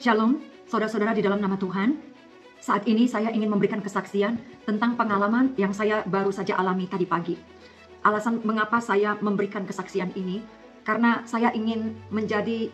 Shalom, saudara-saudara di dalam nama Tuhan. Saat ini saya ingin memberikan kesaksian tentang pengalaman yang saya baru saja alami tadi pagi. Alasan mengapa saya memberikan kesaksian ini, karena saya ingin menjadi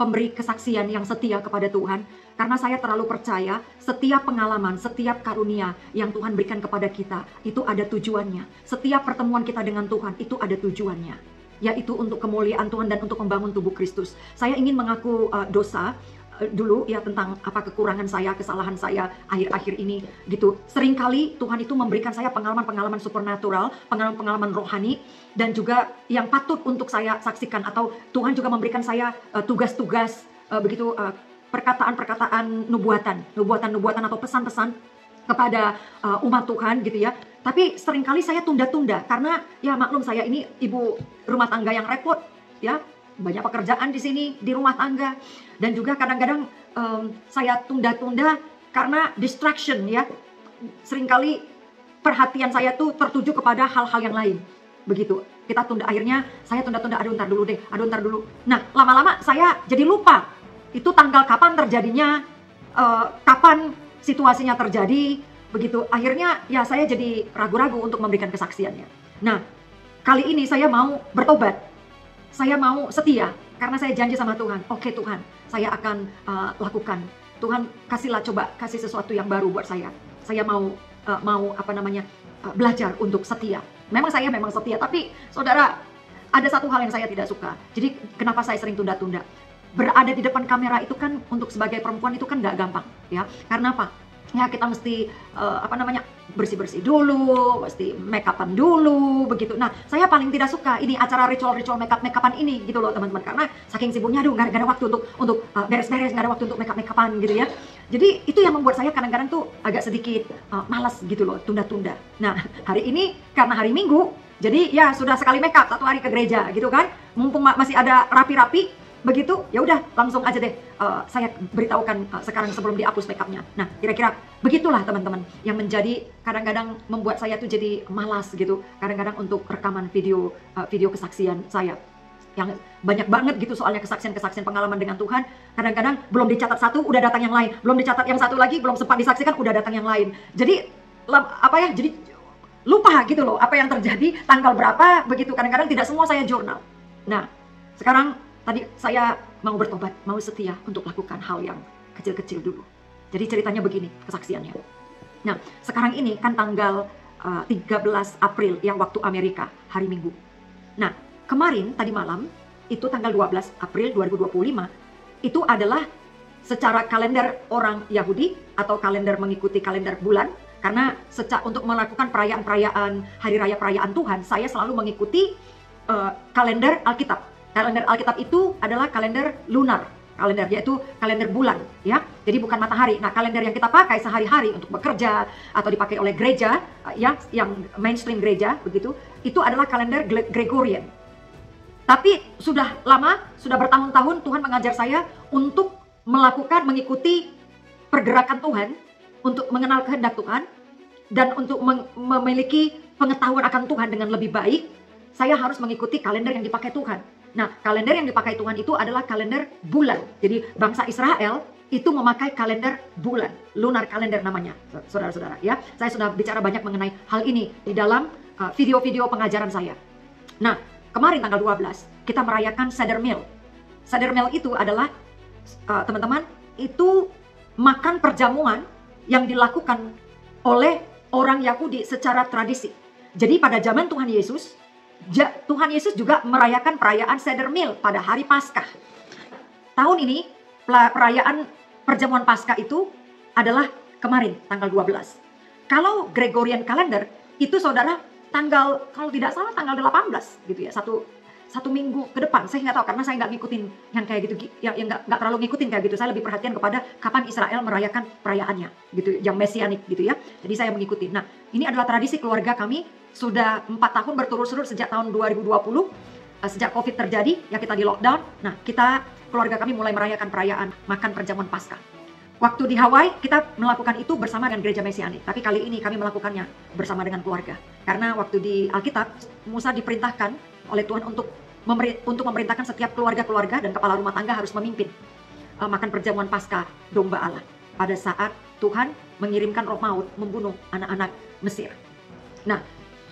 pemberi kesaksian yang setia kepada Tuhan. Karena saya terlalu percaya setiap pengalaman, setiap karunia yang Tuhan berikan kepada kita, itu ada tujuannya. Setiap pertemuan kita dengan Tuhan, itu ada tujuannya. Yaitu untuk kemuliaan Tuhan dan untuk membangun tubuh Kristus. Saya ingin mengaku dosa dulu ya, tentang apa kekurangan saya, kesalahan saya akhir-akhir ini gitu. Seringkali Tuhan itu memberikan saya pengalaman-pengalaman supernatural, pengalaman-pengalaman rohani, dan juga yang patut untuk saya saksikan, atau Tuhan juga memberikan saya tugas-tugas begitu, perkataan-perkataan nubuatan atau pesan-pesan kepada umat Tuhan gitu ya. Tapi seringkali saya tunda-tunda karena ya maklum, saya ini ibu rumah tangga yang repot ya. Banyak pekerjaan di sini di rumah tangga, dan juga kadang-kadang saya tunda-tunda karena distraction ya. Seringkali perhatian saya tuh tertuju kepada hal-hal yang lain. Begitu, kita tunda, akhirnya saya tunda-tunda, aduh ntar dulu. Nah, lama-lama saya jadi lupa itu tanggal kapan terjadinya, kapan situasinya terjadi, begitu. Akhirnya ya saya jadi ragu-ragu untuk memberikan kesaksiannya. Nah, kali ini saya mau bertobat. Saya mau setia karena saya janji sama Tuhan. Oke Tuhan, saya akan lakukan. Tuhan kasih sesuatu yang baru buat saya. Saya mau belajar untuk setia. Memang setia, tapi saudara, ada satu hal yang saya tidak suka. Jadi kenapa saya sering tunda-tunda? Berada di depan kamera itu kan untuk sebagai perempuan itu kan nggak gampang ya. Karena apa? Ya kita mesti bersih-bersih dulu, mesti make upan dulu, begitu. Nah, saya paling tidak suka ini acara ritual make upan ini gitu loh teman-teman, karena saking sibuknya, aduh nggak ada waktu untuk beres-beres, nggak ada waktu untuk make upan gitu ya. Jadi itu yang membuat saya kadang-kadang tuh agak sedikit malas gitu loh, tunda-tunda. Nah, hari ini karena hari Minggu, jadi ya sudah sekali make up, 1 hari ke gereja gitu kan, mumpung masih ada rapi-rapi. Begitu, ya udah langsung aja deh saya beritahukan sekarang sebelum dihapus make upnya. Nah, kira-kira begitulah teman-teman yang menjadi kadang-kadang membuat saya tuh jadi malas gitu. Kadang-kadang untuk rekaman video kesaksian saya yang banyak banget gitu, soalnya kesaksian pengalaman dengan Tuhan. Kadang-kadang belum dicatat satu udah datang yang lain, belum dicatat yang satu lagi, belum sempat disaksikan udah datang yang lain. Jadi jadi lupa gitu loh apa yang terjadi, tanggal berapa begitu. Kadang-kadang tidak semua saya jurnal. Nah, sekarang tadi saya mau bertobat, mau setia untuk lakukan hal yang kecil-kecil dulu. Jadi ceritanya begini kesaksiannya. Nah, sekarang ini kan tanggal 13 April ya, waktu Amerika, hari Minggu. Nah, kemarin tadi malam itu tanggal 12 April 2025 itu adalah secara kalender orang Yahudi atau kalender mengikuti kalender bulan, karena untuk melakukan perayaan hari raya perayaan Tuhan, saya selalu mengikuti kalender Alkitab. Kalender Alkitab itu adalah kalender lunar, yaitu kalender bulan ya. Jadi bukan matahari. Nah, kalender yang kita pakai sehari-hari untuk bekerja atau dipakai oleh gereja ya, yang mainstream gereja begitu, itu adalah kalender Gregorian. Tapi sudah lama, sudah bertahun-tahun Tuhan mengajar saya untuk mengikuti pergerakan Tuhan, untuk mengenal kehendak Tuhan, dan untuk memiliki pengetahuan akan Tuhan dengan lebih baik. Saya harus mengikuti kalender yang dipakai Tuhan. Nah, kalender yang dipakai Tuhan itu adalah kalender bulan. Jadi bangsa Israel itu memakai kalender bulan, lunar kalender namanya, saudara-saudara ya. Saya sudah bicara banyak mengenai hal ini di dalam video-video pengajaran saya. Nah, kemarin tanggal 12 kita merayakan Seder Meal. Seder Meal itu adalah teman-teman, itu makan perjamuan yang dilakukan oleh orang Yahudi secara tradisi. Jadi pada zaman Tuhan Yesus juga merayakan perayaan Seder Meal pada hari Paskah. Tahun ini perayaan perjamuan Paskah itu adalah kemarin tanggal 12. Kalau Gregorian calendar itu saudara tanggal, kalau tidak salah tanggal 18 gitu ya, satu minggu ke depan. Saya nggak tahu karena saya nggak ngikutin yang kayak gitu, yang nggak terlalu ngikutin kayak gitu. Saya lebih perhatian kepada kapan Israel merayakan perayaannya gitu, yang mesianik gitu ya. Jadi saya mengikuti. Nah, ini adalah tradisi keluarga kami sudah 4 tahun berturut-turut sejak tahun 2020. Sejak COVID terjadi ya, kita di lockdown. Nah, keluarga kami mulai merayakan perayaan makan perjamuan Paskah. Waktu di Hawaii kita melakukan itu bersama dengan gereja mesianik, tapi kali ini kami melakukannya bersama dengan keluarga. Karena waktu di Alkitab Musa diperintahkan oleh Tuhan untuk memerintahkan setiap keluarga dan kepala rumah tangga harus memimpin makan perjamuan Paskah domba Allah pada saat Tuhan mengirimkan roh maut membunuh anak-anak Mesir. Nah,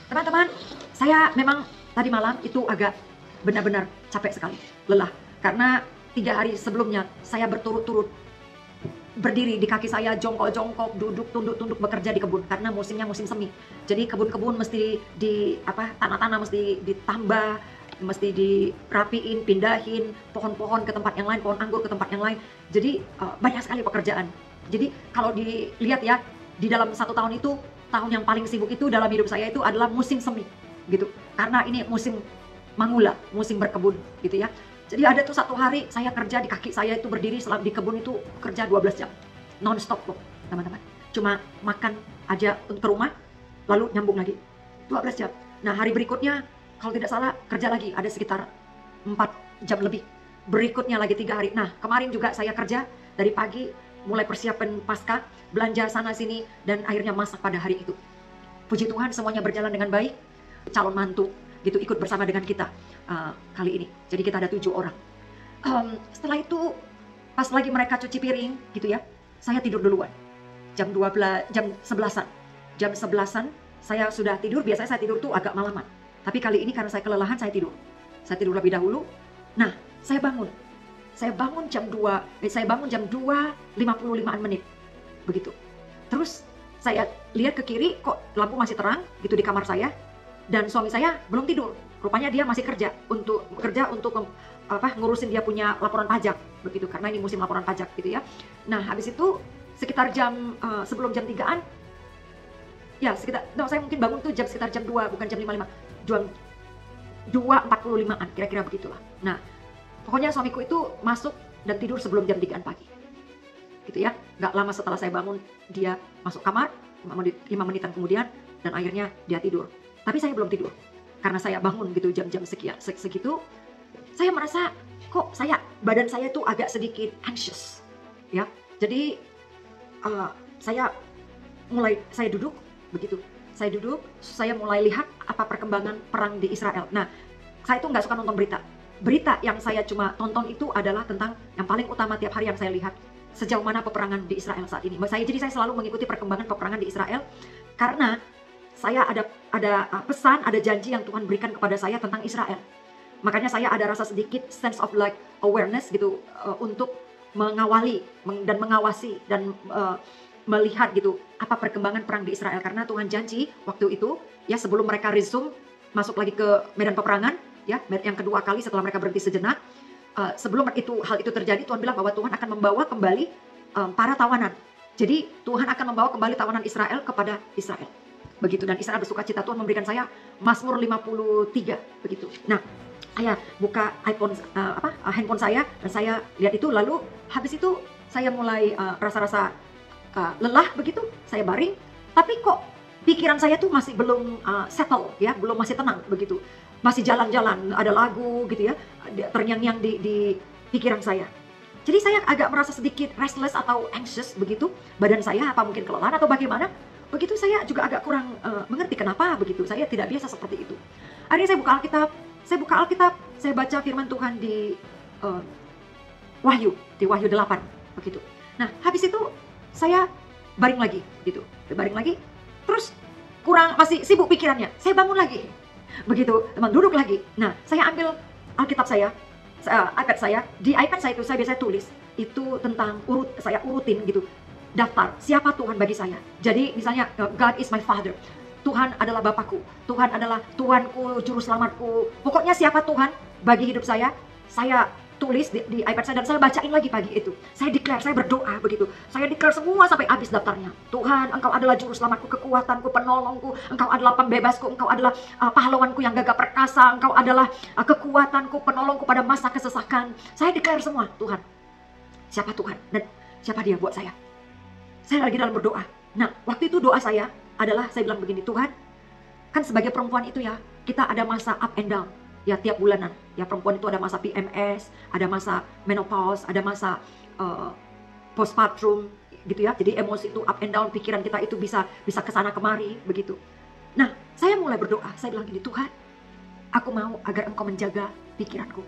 teman-teman, saya memang tadi malam itu agak benar-benar capek sekali, lelah. Karena 3 hari sebelumnya saya berturut-turut berdiri di kaki saya, jongkok-jongkok, duduk, tunduk-tunduk bekerja di kebun. Karena musimnya musim semi. Jadi kebun-kebun mesti tanah-tanah mesti ditambah, mesti dirapiin, pindahin pohon-pohon ke tempat yang lain, pohon anggur ke tempat yang lain. Jadi banyak sekali pekerjaan. Jadi kalau dilihat ya, di dalam 1 tahun itu, tahun yang paling sibuk itu dalam hidup saya itu adalah musim semi gitu. Karena ini musim mangula, musim berkebun gitu ya. Jadi ada tuh 1 hari saya kerja di kaki saya itu berdiri selama di kebun itu kerja 12 jam. Non-stop loh teman-teman. Cuma makan aja ke rumah, lalu nyambung lagi. 12 jam. Nah hari berikutnya kalau tidak salah kerja lagi ada sekitar 4 jam lebih. Berikutnya lagi 3 hari. Nah kemarin juga saya kerja dari pagi mulai persiapan Paskah, belanja sana sini dan akhirnya masak pada hari itu. Puji Tuhan semuanya berjalan dengan baik. Calon mantu gitu ikut bersama dengan kita kali ini. Jadi kita ada 7 orang. Setelah itu pas lagi mereka cuci piring gitu ya, saya tidur duluan. Jam 11-an. Jam 11-an saya sudah tidur. Biasanya saya tidur tuh agak malaman. Tapi kali ini karena saya kelelahan saya tidur. Saya tidur lebih dahulu. Nah, saya bangun. Saya bangun jam 2:55 menit. Begitu. Terus saya lihat ke kiri kok lampu masih terang gitu di kamar saya. Dan suami saya belum tidur, rupanya dia masih kerja untuk ngurusin dia punya laporan pajak begitu, karena ini musim laporan pajak gitu ya. Nah habis itu sekitar sebelum jam 3-an, ya saya mungkin bangun tuh sekitar jam 2, bukan jam 5:05, jam 2:45-an kira-kira begitulah. Nah pokoknya suamiku itu masuk dan tidur sebelum jam 3-an pagi gitu ya. Gak lama setelah saya bangun dia masuk kamar, 5 menitan kemudian, dan akhirnya dia tidur. Tapi saya belum tidur, karena saya bangun gitu jam-jam segitu, saya merasa kok badan saya tuh agak sedikit anxious, ya. Jadi saya duduk begitu, saya mulai lihat apa perkembangan perang di Israel. Nah, saya tuh nggak suka nonton berita yang saya cuma tonton itu adalah tentang yang paling utama tiap hari yang saya lihat, sejauh mana peperangan di Israel saat ini. Jadi saya selalu mengikuti perkembangan peperangan di Israel, karena saya ada pesan, ada janji yang Tuhan berikan kepada saya tentang Israel. Makanya saya ada rasa sedikit sense of like awareness gitu untuk mengawasi dan melihat gitu apa perkembangan perang di Israel. Karena Tuhan janji waktu itu ya sebelum mereka resume masuk lagi ke medan peperangan ya, yang kedua kali setelah mereka berhenti sejenak, sebelum hal itu terjadi Tuhan bilang bahwa Tuhan akan membawa kembali para tawanan. Jadi Tuhan akan membawa kembali tawanan Israel kepada Israel. Begitu, dan Israel bersuka cita. Tuhan memberikan saya Mazmur 53 begitu. Nah, saya buka handphone saya dan saya lihat itu, lalu habis itu saya mulai rasa-rasa lelah begitu, saya baring, tapi kok pikiran saya tuh masih belum settle ya, masih tenang begitu. Masih jalan-jalan, ada lagu gitu ya, terngiang-ngiang di pikiran saya. Jadi saya agak merasa sedikit restless atau anxious begitu, badan saya apa mungkin kelelahan atau bagaimana. Begitu saya juga agak kurang mengerti kenapa begitu. Saya tidak biasa seperti itu. Akhirnya saya buka Alkitab, saya baca firman Tuhan di Wahyu 8 begitu. Nah, habis itu saya baring lagi gitu. Terus masih sibuk pikirannya. Saya bangun lagi. Begitu, teman duduk lagi. Nah, saya ambil Alkitab iPad saya. Di iPad saya itu saya biasa tulis itu tentang saya urutin gitu. Daftar siapa Tuhan bagi saya. Jadi misalnya God is my father, Tuhan adalah Bapakku, Tuhan adalah Tuhanku, juru selamatku. Pokoknya siapa Tuhan bagi hidup saya tulis di iPad saya dan saya bacain lagi pagi itu. Saya declare, saya berdoa begitu. Saya declare semua sampai habis daftarnya. Tuhan, Engkau adalah juru selamatku, kekuatanku, penolongku, Engkau adalah pembebasku, Engkau adalah pahlawanku yang gagah perkasa, Engkau adalah kekuatanku, penolongku pada masa kesesakan. Saya declare semua, Tuhan. Siapa Tuhan dan siapa Dia buat saya. Saya lagi dalam berdoa. Nah, waktu itu doa saya adalah, saya bilang begini, Tuhan, kan sebagai perempuan itu ya, kita ada masa up and down. Ya, tiap bulanan. Ya, perempuan itu ada masa PMS, ada masa menopause, ada masa postpartum, gitu ya. Jadi emosi itu up and down, pikiran kita itu bisa kesana kemari, begitu. Nah, saya mulai berdoa. Saya bilang gini, Tuhan, aku mau agar Engkau menjaga pikiranku.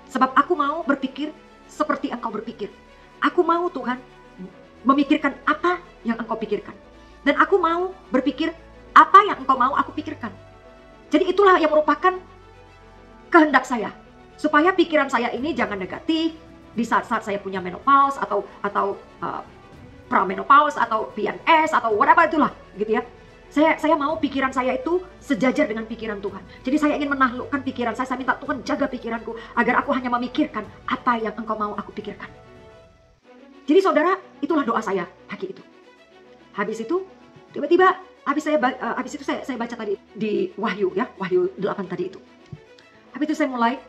Sebab aku mau berpikir seperti Engkau berpikir. Aku mau Tuhan memikirkan apa yang Engkau pikirkan. Dan aku mau berpikir apa yang Engkau mau aku pikirkan. Jadi itulah yang merupakan kehendak saya. Supaya pikiran saya ini jangan negatif di saat-saat saya punya menopause atau pramenopause atau PMS atau whatever itulah gitu ya. Saya mau pikiran saya itu sejajar dengan pikiran Tuhan. Jadi saya ingin menaklukkan pikiran saya minta Tuhan jaga pikiranku agar aku hanya memikirkan apa yang Engkau mau aku pikirkan. Jadi saudara, itulah doa saya pagi itu. Habis itu tiba-tiba habis itu saya baca tadi di Wahyu ya, Wahyu 8 tadi itu. Habis itu saya mulai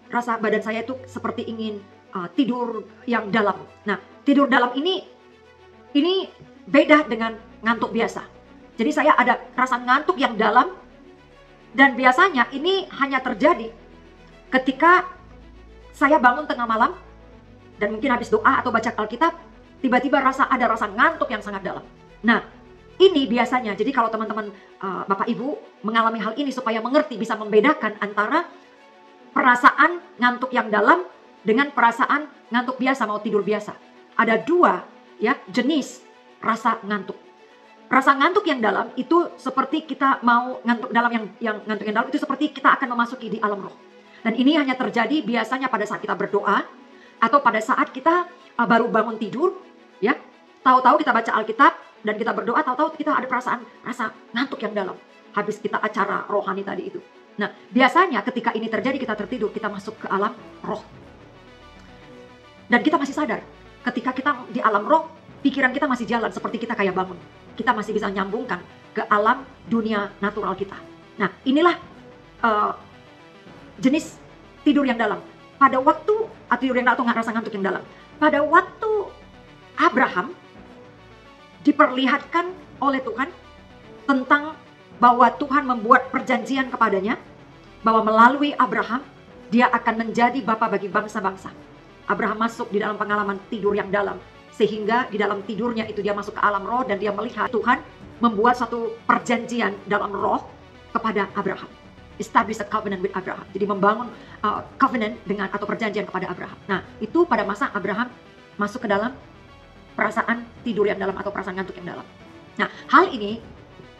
rasa badan saya itu seperti ingin tidur yang dalam. Nah, tidur dalam ini beda dengan ngantuk biasa. Jadi saya ada rasa ngantuk yang dalam dan biasanya ini hanya terjadi ketika saya bangun tengah malam dan mungkin habis doa atau baca Alkitab, tiba-tiba ada rasa ngantuk yang sangat dalam. Nah, ini biasanya, jadi kalau teman-teman Bapak Ibu mengalami hal ini supaya mengerti, bisa membedakan antara perasaan ngantuk yang dalam dengan perasaan ngantuk biasa, mau tidur biasa. Ada dua ya jenis rasa ngantuk. Rasa ngantuk yang dalam itu seperti kita mau ngantuk dalam yang ngantuk yang dalam itu seperti kita akan memasuki di alam roh. Dan ini hanya terjadi biasanya pada saat kita berdoa atau pada saat kita baru bangun tidur ya. Tahu-tahu kita baca Alkitab dan kita berdoa, tahu-tahu kita ada perasaan rasa ngantuk yang dalam habis kita acara rohani tadi itu. Nah, biasanya ketika ini terjadi kita tertidur, kita masuk ke alam roh. Dan kita masih sadar ketika kita di alam roh, pikiran kita masih jalan seperti kita kayak bangun. Kita masih bisa nyambungkan ke alam dunia natural kita. Nah, inilah jenis tidur yang dalam. Pada waktu tidur yang dalam atau rasa ngantuk yang dalam. Pada waktu Abraham diperlihatkan oleh Tuhan tentang bahwa Tuhan membuat perjanjian kepadanya bahwa melalui Abraham dia akan menjadi bapa bagi bangsa-bangsa. Abraham masuk di dalam pengalaman tidur yang dalam. Sehingga di dalam tidurnya itu dia masuk ke alam roh dan dia melihat Tuhan membuat satu perjanjian dalam roh kepada Abraham. Establish a covenant with Abraham. Jadi membangun covenant dengan atau perjanjian kepada Abraham. Nah, itu pada masa Abraham masuk ke dalam perasaan tidur yang dalam atau perasaan ngantuk yang dalam. Nah, hal ini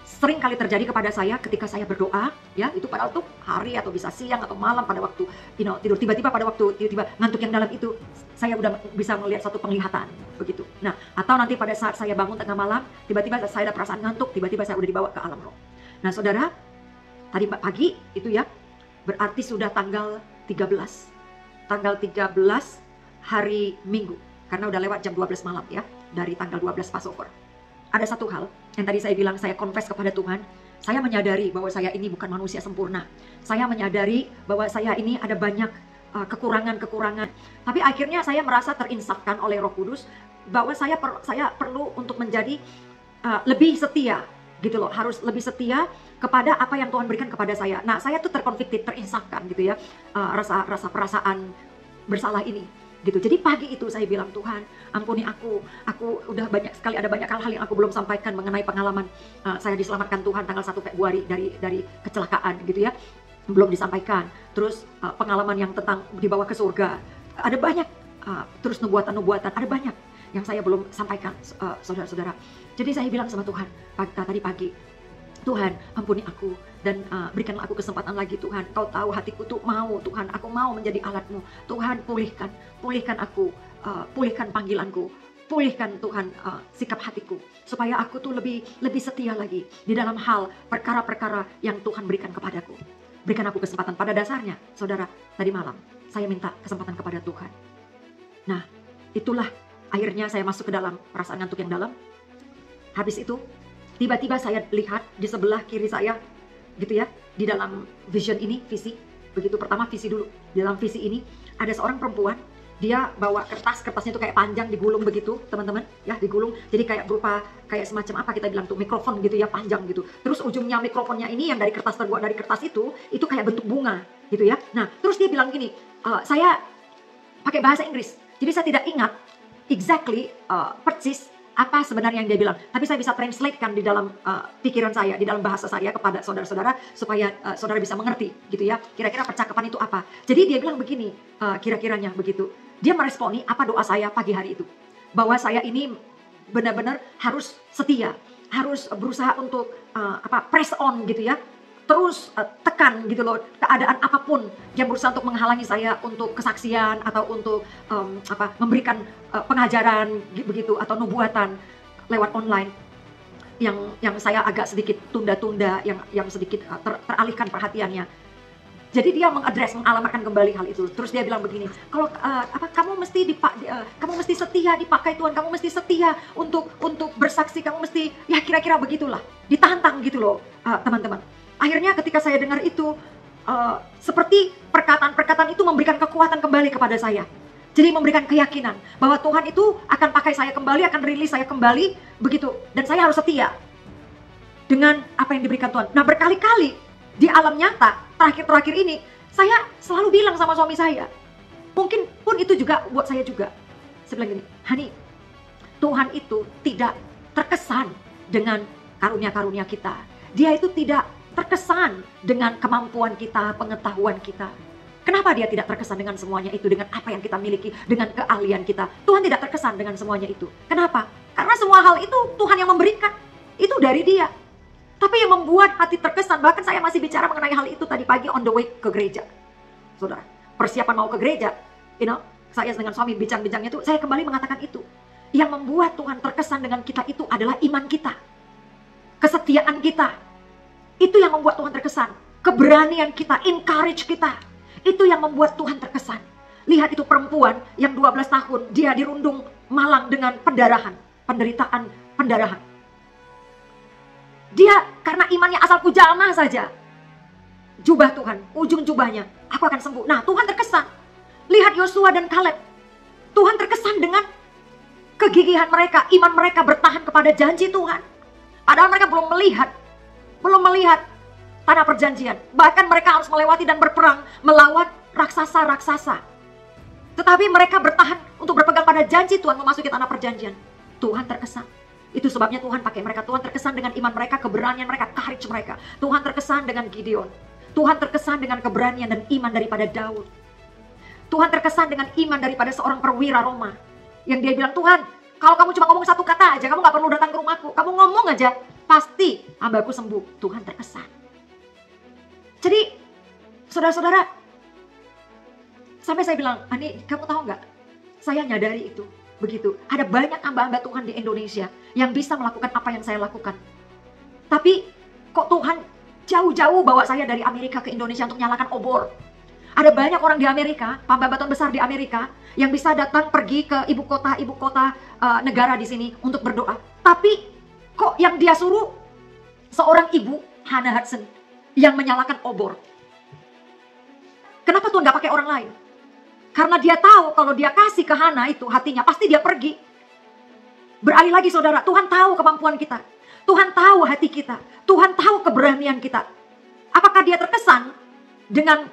sering kali terjadi kepada saya ketika saya berdoa, ya, itu padahal tuh hari atau bisa siang atau malam pada waktu tidur, tiba-tiba pada waktu tiba-tiba ngantuk yang dalam itu saya udah bisa melihat satu penglihatan begitu. Nah, atau nanti pada saat saya bangun tengah malam, tiba-tiba saya ada perasaan ngantuk, tiba-tiba saya udah dibawa ke alam roh. Nah, saudara, tadi pagi itu ya, berarti sudah tanggal 13. Tanggal 13 hari Minggu, karena udah lewat jam 12 malam ya, dari tanggal 12 Passover. Ada satu hal yang tadi saya bilang, saya confess kepada Tuhan. Saya menyadari bahwa saya ini bukan manusia sempurna. Saya menyadari bahwa saya ini ada banyak kekurangan-kekurangan. Tapi akhirnya saya merasa terinsafkan oleh Roh Kudus bahwa saya perlu untuk menjadi lebih setia gitu loh. Harus lebih setia kepada apa yang Tuhan berikan kepada saya. Nah, saya tuh terkonvikted, terinsafkan gitu ya. Rasa perasaan bersalah ini. Gitu. Jadi pagi itu saya bilang, Tuhan ampuni aku udah ada banyak hal yang aku belum sampaikan mengenai pengalaman saya diselamatkan Tuhan tanggal 1 Februari dari kecelakaan gitu ya, belum disampaikan. Terus pengalaman yang tentang dibawa ke surga, ada banyak, terus nubuatan ada banyak yang saya belum sampaikan saudara-saudara. Jadi saya bilang sama Tuhan tadi pagi, Tuhan ampuni aku dan berikanlah aku kesempatan lagi Tuhan. Kau tahu hatiku tuh mau Tuhan, aku mau menjadi alatmu. Tuhan pulihkan aku, pulihkan panggilanku, pulihkan Tuhan sikap hatiku. Supaya aku tuh lebih setia lagi di dalam hal perkara-perkara yang Tuhan berikan kepadaku. Berikan aku kesempatan. Pada dasarnya saudara, tadi malam saya minta kesempatan kepada Tuhan. Nah, itulah akhirnya saya masuk ke dalam perasaan ngantuk yang dalam. Habis itu tiba-tiba saya lihat di sebelah kiri saya, gitu ya, di dalam vision ini, visi, begitu pertama visi dulu. Di dalam visi ini ada seorang perempuan, dia bawa kertasnya itu kayak panjang digulung begitu, teman-teman, ya digulung. Jadi kayak berupa kayak semacam apa kita bilang tuh mikrofon gitu ya, panjang gitu. Terus ujungnya mikrofonnya ini yang dari kertas terbuat dari kertas itu kayak bentuk bunga, gitu ya. Nah, terus dia bilang gini, saya pakai bahasa Inggris, jadi saya tidak ingat exactly persis apa sebenarnya yang dia bilang. Tapi saya bisa translatekan di dalam pikiran saya, di dalam bahasa saya kepada saudara-saudara supaya saudara bisa mengerti gitu ya. Kira-kira percakapan itu apa. Jadi dia bilang begini, kira-kiranya begitu. Dia meresponi apa doa saya pagi hari itu. Bahwa saya ini benar-benar harus setia, harus berusaha untuk press on gitu ya. Terus tekan gitu loh, keadaan apapun yang berusaha untuk menghalangi saya untuk kesaksian atau untuk memberikan pengajaran begitu atau nubuatan lewat online yang saya agak sedikit tunda-tunda, yang sedikit teralihkan perhatiannya. Jadi dia mengalamatkan kembali hal itu. Terus dia bilang begini, kalau kamu mesti setia dipakai Tuhan, kamu mesti setia untuk bersaksi, kamu mesti ya kira-kira begitulah, ditantang gitu loh teman-teman. Akhirnya ketika saya dengar itu, seperti perkataan-perkataan itu memberikan kekuatan kembali kepada saya. Jadi memberikan keyakinan bahwa Tuhan itu akan pakai saya kembali, akan rilis saya kembali, begitu. Dan saya harus setia dengan apa yang diberikan Tuhan. Nah berkali-kali di alam nyata, terakhir-terakhir ini, saya selalu bilang sama suami saya, mungkin pun itu juga buat saya juga. Saya bilang gini, Hani, Tuhan itu tidak terkesan dengan karunia-karunia kita. Dia itu tidak terkesan dengan kemampuan kita, pengetahuan kita. Kenapa dia tidak terkesan dengan semuanya itu, dengan apa yang kita miliki, dengan keahlian kita? Tuhan tidak terkesan dengan semuanya itu. Kenapa? Karena semua hal itu Tuhan yang memberikan. Itu dari dia. Tapi yang membuat hati terkesan, bahkan saya masih bicara mengenai hal itu tadi pagi on the way ke gereja. Saudara, persiapan mau ke gereja, saya dengan suami bincang-bincangnya itu, saya kembali mengatakan itu. Yang membuat Tuhan terkesan dengan kita itu adalah iman kita. Kesetiaan kita. Itu yang membuat Tuhan terkesan. Keberanian kita, encourage kita. Itu yang membuat Tuhan terkesan. Lihat itu perempuan yang 12 tahun, dia dirundung malang dengan pendarahan. Penderitaan pendarahan. Dia karena imannya asal kujama saja. Jubah Tuhan, ujung jubahnya, aku akan sembuh. Nah Tuhan terkesan. Lihat Yosua dan Kaleb. Tuhan terkesan dengan kegigihan mereka, iman mereka bertahan kepada janji Tuhan. Padahal mereka belum melihat tanah perjanjian. Bahkan mereka harus melewati dan berperang melawan raksasa-raksasa. Tetapi mereka bertahan untuk berpegang pada janji Tuhan memasuki tanah perjanjian. Tuhan terkesan. Itu sebabnya Tuhan pakai mereka. Tuhan terkesan dengan iman mereka, keberanian mereka, courage mereka. Tuhan terkesan dengan Gideon. Tuhan terkesan dengan keberanian dan iman daripada Daud. Tuhan terkesan dengan iman daripada seorang perwira Roma. Yang dia bilang, Tuhan, kalau kamu cuma ngomong satu kata aja, kamu gak perlu datang ke rumahku. Kamu ngomong aja, pasti hambaku sembuh. Tuhan terkesan. Jadi, saudara-saudara, sampai saya bilang, Ani, kamu tahu gak? Saya nyadari itu. Begitu. Ada banyak hamba-hamba Tuhan di Indonesia yang bisa melakukan apa yang saya lakukan. Tapi, kok Tuhan jauh-jauh bawa saya dari Amerika ke Indonesia untuk nyalakan obor. Ada banyak orang di Amerika, hamba-hamba Tuhan besar di Amerika, yang bisa datang pergi ke ibu kota negara di sini untuk berdoa. Tapi kok yang dia suruh seorang ibu, Hannah Hudson, yang menyalakan obor. Kenapa Tuhan gak pakai orang lain? Karena dia tahu kalau dia kasih ke Hannah itu hatinya, pasti dia pergi. Beralih lagi saudara, Tuhan tahu kemampuan kita. Tuhan tahu hati kita. Tuhan tahu keberanian kita. Apakah dia terkesan dengan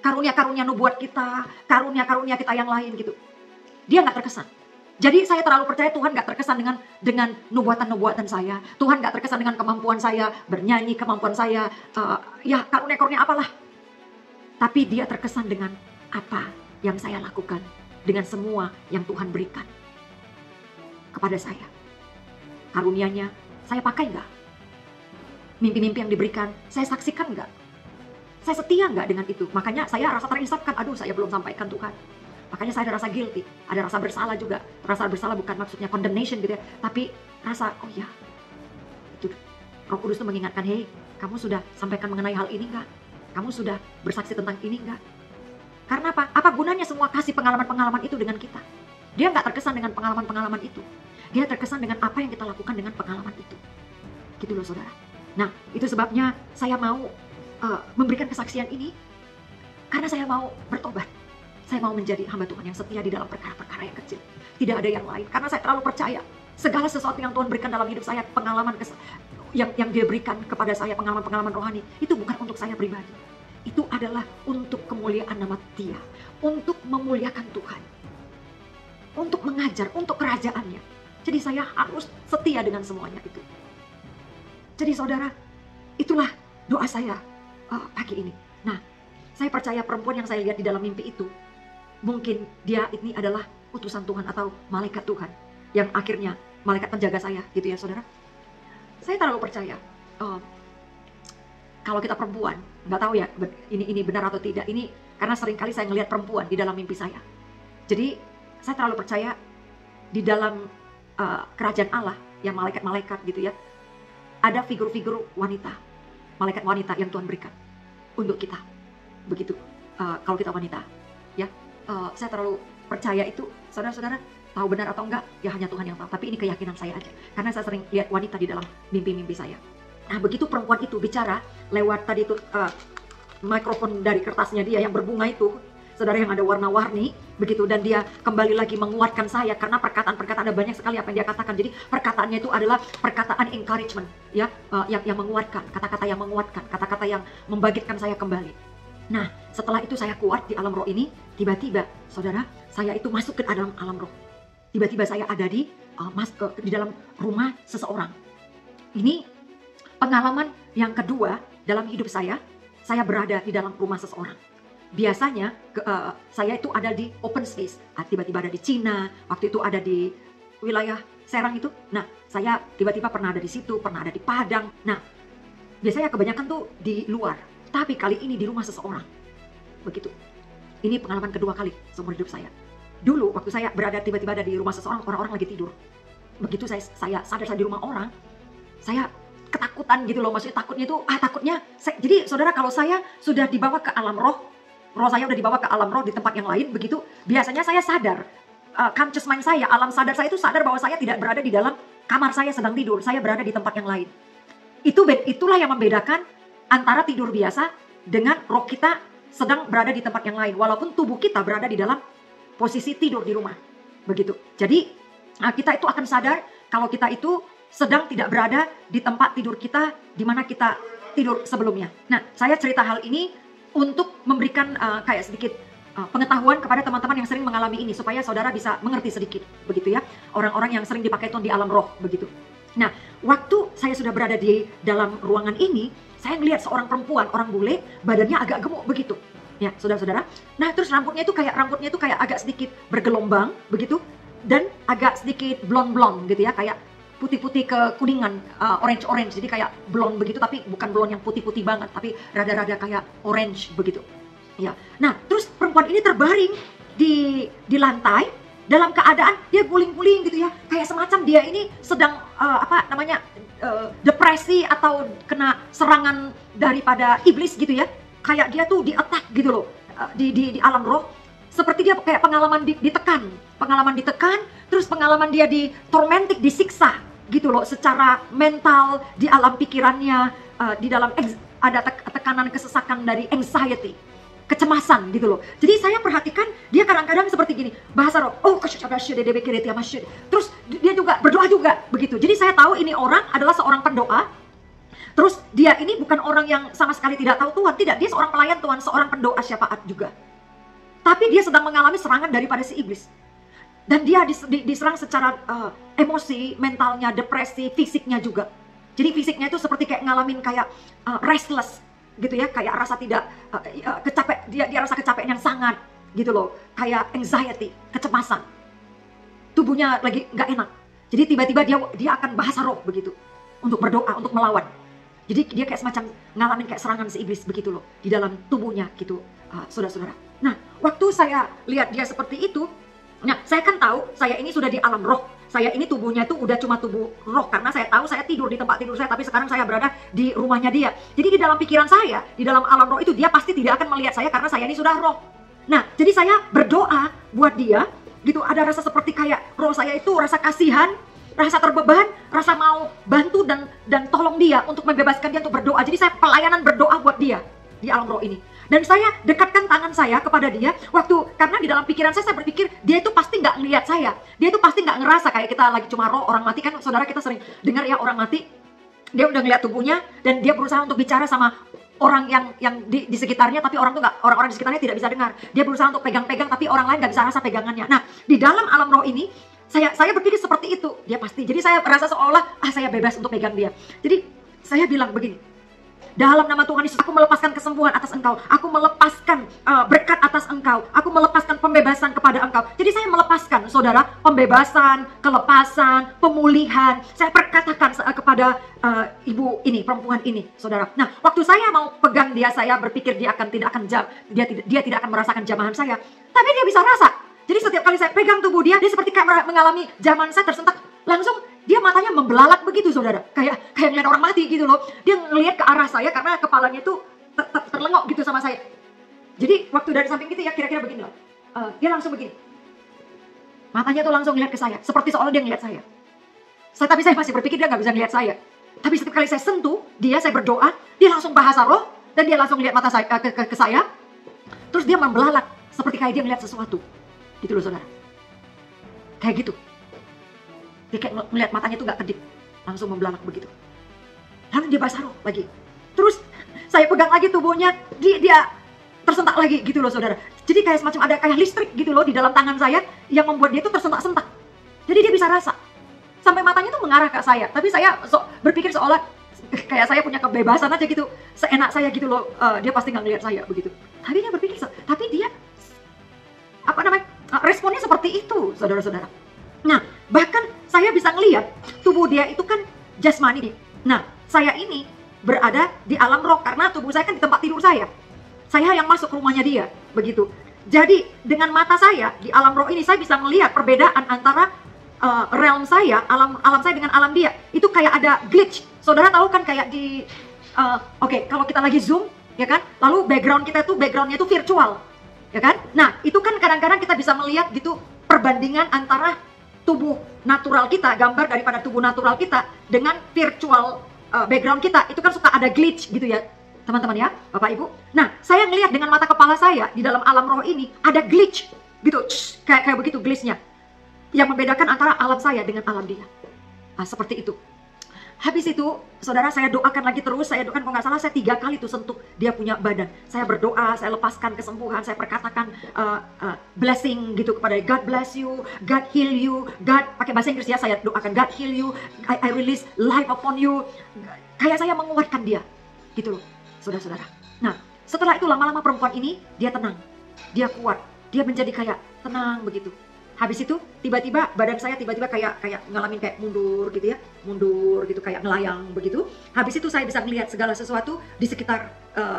karunia-karunia nubuat kita, karunia-karunia kita yang lain gitu? Dia gak terkesan. Jadi saya terlalu percaya Tuhan gak terkesan dengan nubuatan-nubuatan saya. Tuhan gak terkesan dengan kemampuan saya bernyanyi, kemampuan saya ya karunia-karunia apalah. Tapi dia terkesan dengan apa yang saya lakukan, dengan semua yang Tuhan berikan kepada saya. Karunia-Nya saya pakai gak? Mimpi-mimpi yang diberikan saya saksikan gak? Saya setia gak dengan itu? Makanya saya rasa terinsapkan, aduh saya belum sampaikan Tuhan. Makanya saya ada rasa guilty, ada rasa bersalah juga. Rasa bersalah bukan maksudnya condemnation gitu ya, tapi rasa, oh ya, itu Roh Kudus itu mengingatkan, hey, kamu sudah sampaikan mengenai hal ini gak? Kamu sudah bersaksi tentang ini gak? Karena apa? Apa gunanya semua kasih pengalaman-pengalaman itu dengan kita? Dia gak terkesan dengan pengalaman-pengalaman itu. Dia terkesan dengan apa yang kita lakukan dengan pengalaman itu. Gitu loh saudara. Nah, itu sebabnya saya mau memberikan kesaksian ini. Karena saya mau bertobat. Saya mau menjadi hamba Tuhan yang setia di dalam perkara-perkara yang kecil. Tidak ada yang lain. Karena saya terlalu percaya. Segala sesuatu yang Tuhan berikan dalam hidup saya, pengalaman yang dia berikan kepada saya, pengalaman-pengalaman rohani, itu bukan untuk saya pribadi. Itu adalah untuk kemuliaan nama Dia. Untuk memuliakan Tuhan. Untuk mengajar, untuk kerajaannya. Jadi saya harus setia dengan semuanya itu. Jadi saudara, itulah doa saya pagi ini. Nah, saya percaya perempuan yang saya lihat di dalam mimpi itu, mungkin dia ini adalah utusan Tuhan atau malaikat Tuhan. Yang akhirnya malaikat penjaga saya, gitu ya saudara. Saya terlalu percaya, kalau kita perempuan, nggak tahu ya ini benar atau tidak. Ini karena seringkali saya ngelihat perempuan di dalam mimpi saya. Jadi saya terlalu percaya di dalam kerajaan Allah, yang malaikat-malaikat gitu ya, ada figur-figur wanita, malaikat wanita yang Tuhan berikan untuk kita. Begitu, kalau kita wanita, ya, saya terlalu percaya itu. Saudara-saudara, tahu benar atau enggak, ya hanya Tuhan yang tahu. Tapi ini keyakinan saya aja, karena saya sering lihat wanita di dalam mimpi-mimpi saya. Nah, begitu perempuan itu bicara lewat tadi itu mikrofon dari kertasnya dia yang berbunga itu, saudara, yang ada warna-warni, begitu, dan dia kembali lagi menguatkan saya karena perkataan-perkataan ada banyak sekali apa yang dia katakan. Jadi perkataannya itu adalah perkataan encouragement, ya, yang menguatkan, kata-kata yang menguatkan, kata-kata yang membangkitkan saya kembali. Nah, setelah itu saya kuat di alam roh ini, tiba-tiba, saudara, saya itu masuk ke dalam alam roh. Tiba-tiba saya ada di dalam rumah seseorang. Ini pengalaman yang kedua dalam hidup saya berada di dalam rumah seseorang. Biasanya saya itu ada di open space, tiba-tiba ada di Cina, waktu itu ada di wilayah Serang itu. Nah, saya tiba-tiba pernah ada di situ, pernah ada di Padang. Nah, biasanya kebanyakan tuh di luar, tapi kali ini di rumah seseorang. Begitu. Ini pengalaman kedua kali seumur hidup saya. Dulu waktu saya berada tiba-tiba ada di rumah seseorang, orang-orang lagi tidur. Begitu saya sadar saya di rumah orang, saya ketakutan gitu loh, maksudnya takutnya itu jadi saudara, kalau saya sudah dibawa ke alam roh saya udah dibawa ke alam roh di tempat yang lain, begitu biasanya saya sadar, conscious mind saya, alam sadar saya itu sadar bahwa saya tidak berada di dalam kamar saya sedang tidur, saya berada di tempat yang lain. Itulah yang membedakan antara tidur biasa dengan roh kita sedang berada di tempat yang lain, walaupun tubuh kita berada di dalam posisi tidur di rumah, begitu. Jadi kita itu akan sadar kalau kita itu sedang tidak berada di tempat tidur kita di mana kita tidur sebelumnya. Nah, saya cerita hal ini untuk memberikan kayak sedikit pengetahuan kepada teman-teman yang sering mengalami ini, supaya saudara bisa mengerti sedikit, begitu ya. Orang-orang yang sering dipakai Tuhan di alam roh, begitu. Nah, waktu saya sudah berada di dalam ruangan ini, saya melihat seorang perempuan, orang bule, badannya agak gemuk begitu. Ya, saudara-saudara. Nah, terus rambutnya itu kayak agak sedikit bergelombang, begitu, dan agak sedikit blond-blond gitu ya, kayak putih-putih ke kuningan, orange-orange, jadi kayak blonde begitu, tapi bukan blonde yang putih-putih banget, tapi rada-rada kayak orange begitu. Ya. Nah, terus perempuan ini terbaring di lantai dalam keadaan dia guling-guling gitu ya, kayak semacam dia ini sedang depresi atau kena serangan daripada iblis gitu ya. Kayak dia tuh di-attack gitu loh, di alam roh. Seperti dia kayak pengalaman ditekan, terus pengalaman dia tormented, disiksa gitu loh, secara mental, di alam pikirannya, di dalam ada tekanan kesesakan dari anxiety, kecemasan gitu loh. Jadi saya perhatikan dia kadang-kadang seperti gini, bahasa roh, terus dia juga berdoa juga begitu. Jadi saya tahu ini orang adalah seorang pendoa. Terus dia ini bukan orang yang sama sekali tidak tahu Tuhan, tidak, dia seorang pelayan Tuhan, seorang pendoa syafaat juga. Tapi dia sedang mengalami serangan daripada si iblis. Dan dia diserang secara emosi, mentalnya, depresi, fisiknya juga. Jadi fisiknya itu seperti kayak ngalamin kayak restless gitu ya, kayak rasa tidak dia rasa kecapean yang sangat gitu loh, kayak anxiety, kecemasan. Tubuhnya lagi nggak enak. Jadi tiba-tiba dia akan bahasa roh begitu, untuk berdoa, untuk melawan. Jadi dia kayak semacam ngalamin kayak serangan si iblis begitu loh di dalam tubuhnya gitu, saudara-saudara. Nah, waktu saya lihat dia seperti itu, nah saya kan tahu saya ini sudah di alam roh. Saya ini tubuhnya itu udah cuma tubuh roh, karena saya tahu saya tidur di tempat tidur saya, tapi sekarang saya berada di rumahnya dia. Jadi di dalam pikiran saya, di dalam alam roh itu dia pasti tidak akan melihat saya karena saya ini sudah roh. Nah, jadi saya berdoa buat dia gitu, ada rasa seperti kayak roh saya itu rasa kasihan, rasa terbeban, rasa mau bantu dan tolong dia untuk membebaskan dia untuk berdoa. Jadi saya pelayanan berdoa buat dia di alam roh ini. Dan saya dekatkan tangan saya kepada dia karena di dalam pikiran saya berpikir dia itu pasti nggak ngelihat saya. Dia itu pasti nggak ngerasa kayak kita lagi cuma roh orang mati, kan saudara, kita sering dengar ya orang mati. Dia udah ngelihat tubuhnya dan dia berusaha untuk bicara sama orang yang di sekitarnya, tapi orang-orang di sekitarnya tidak bisa dengar. Dia berusaha untuk pegang-pegang tapi orang lain nggak bisa rasa pegangannya. Nah, di dalam alam roh ini Saya berpikir seperti itu, dia pasti. Jadi saya merasa seolah saya bebas untuk pegang dia. Jadi saya bilang begini, dalam nama Tuhan Yesus, aku melepaskan kesembuhan atas engkau. Aku melepaskan berkat atas engkau. Aku melepaskan pembebasan kepada engkau. Jadi saya melepaskan, saudara, pembebasan, kelepasan, pemulihan. Saya perkatakan kepada ibu ini, perempuan ini, saudara. Nah, waktu saya mau pegang dia, saya berpikir dia tidak akan merasakan jamahan saya. Tapi dia bisa rasa. Jadi setiap kali saya pegang tubuh dia seperti kayak mengalami jamahan saya tersentak. Langsung dia matanya membelalak begitu, saudara. Kayak ngeliat orang mati gitu loh. Dia ngelihat ke arah saya karena kepalanya itu terlengok gitu sama saya. Jadi waktu dari samping gitu ya, kira-kira begini loh. Dia langsung begini. Matanya tuh langsung ngeliat ke saya. Seperti seolah dia ngeliat saya. Tapi saya masih berpikir dia gak bisa ngeliat saya. Tapi setiap kali saya sentuh dia, saya berdoa, dia langsung bahasa roh. Dan dia langsung lihat mata saya, ke saya. Terus dia membelalak. Seperti kayak dia ngeliat sesuatu. Gitu loh, saudara. Kayak gitu. Dia kayak melihat matanya tuh gak kedip. Langsung membelalak begitu. Lalu dia bahasa roh lagi. Terus saya pegang lagi tubuhnya. Dia tersentak lagi gitu loh, saudara. Jadi kayak semacam ada kayak listrik gitu loh di dalam tangan saya. Yang membuat dia tuh tersentak-sentak. Jadi dia bisa rasa. Sampai matanya tuh mengarah ke saya. Tapi saya berpikir seolah kayak saya punya kebebasan aja gitu. Seenak saya gitu loh. Dia pasti gak ngelihat saya begitu. Tapi dia berpikir, tapi dia responnya seperti itu, saudara-saudara. Nah, bahkan saya bisa ngelihat tubuh dia itu kan jasmani. Nah, saya ini berada di alam roh karena tubuh saya kan di tempat tidur saya. Saya yang masuk ke rumahnya dia, begitu. Jadi, dengan mata saya di alam roh ini saya bisa melihat perbedaan antara realm saya, alam saya dengan alam dia. Itu kayak ada glitch. Saudara tahu kan kayak di kalau kita lagi Zoom, ya kan? Lalu backgroundnya itu virtual. Ya kan? Nah, itu kan kadang-kadang kita bisa melihat gitu perbandingan antara tubuh natural kita, gambar daripada tubuh natural kita dengan virtual background kita. Itu kan suka ada glitch gitu ya, teman-teman ya, Bapak Ibu. Nah, saya ngelihat dengan mata kepala saya di dalam alam roh ini ada glitch gitu, kayak begitu glitchnya. Yang membedakan antara alam saya dengan alam dia. Nah, seperti itu. Habis itu, saudara, saya doakan lagi terus. Saya doakan, kalau nggak salah, saya 3 kali tuh sentuh dia punya badan. Saya berdoa, saya lepaskan kesembuhan, saya perkatakan blessing gitu kepada dia. God bless you, God heal you, God, pakai bahasa Inggris ya, saya doakan God heal you, I release life upon you. Kayak saya menguatkan dia, gitu loh, saudara-saudara. Nah, setelah itu lama-lama perempuan ini, dia tenang, dia kuat, dia menjadi kayak tenang begitu. Habis itu tiba-tiba badan saya tiba-tiba kayak ngalamin kayak mundur gitu, kayak ngelayang begitu. Habis itu saya bisa melihat segala sesuatu di sekitar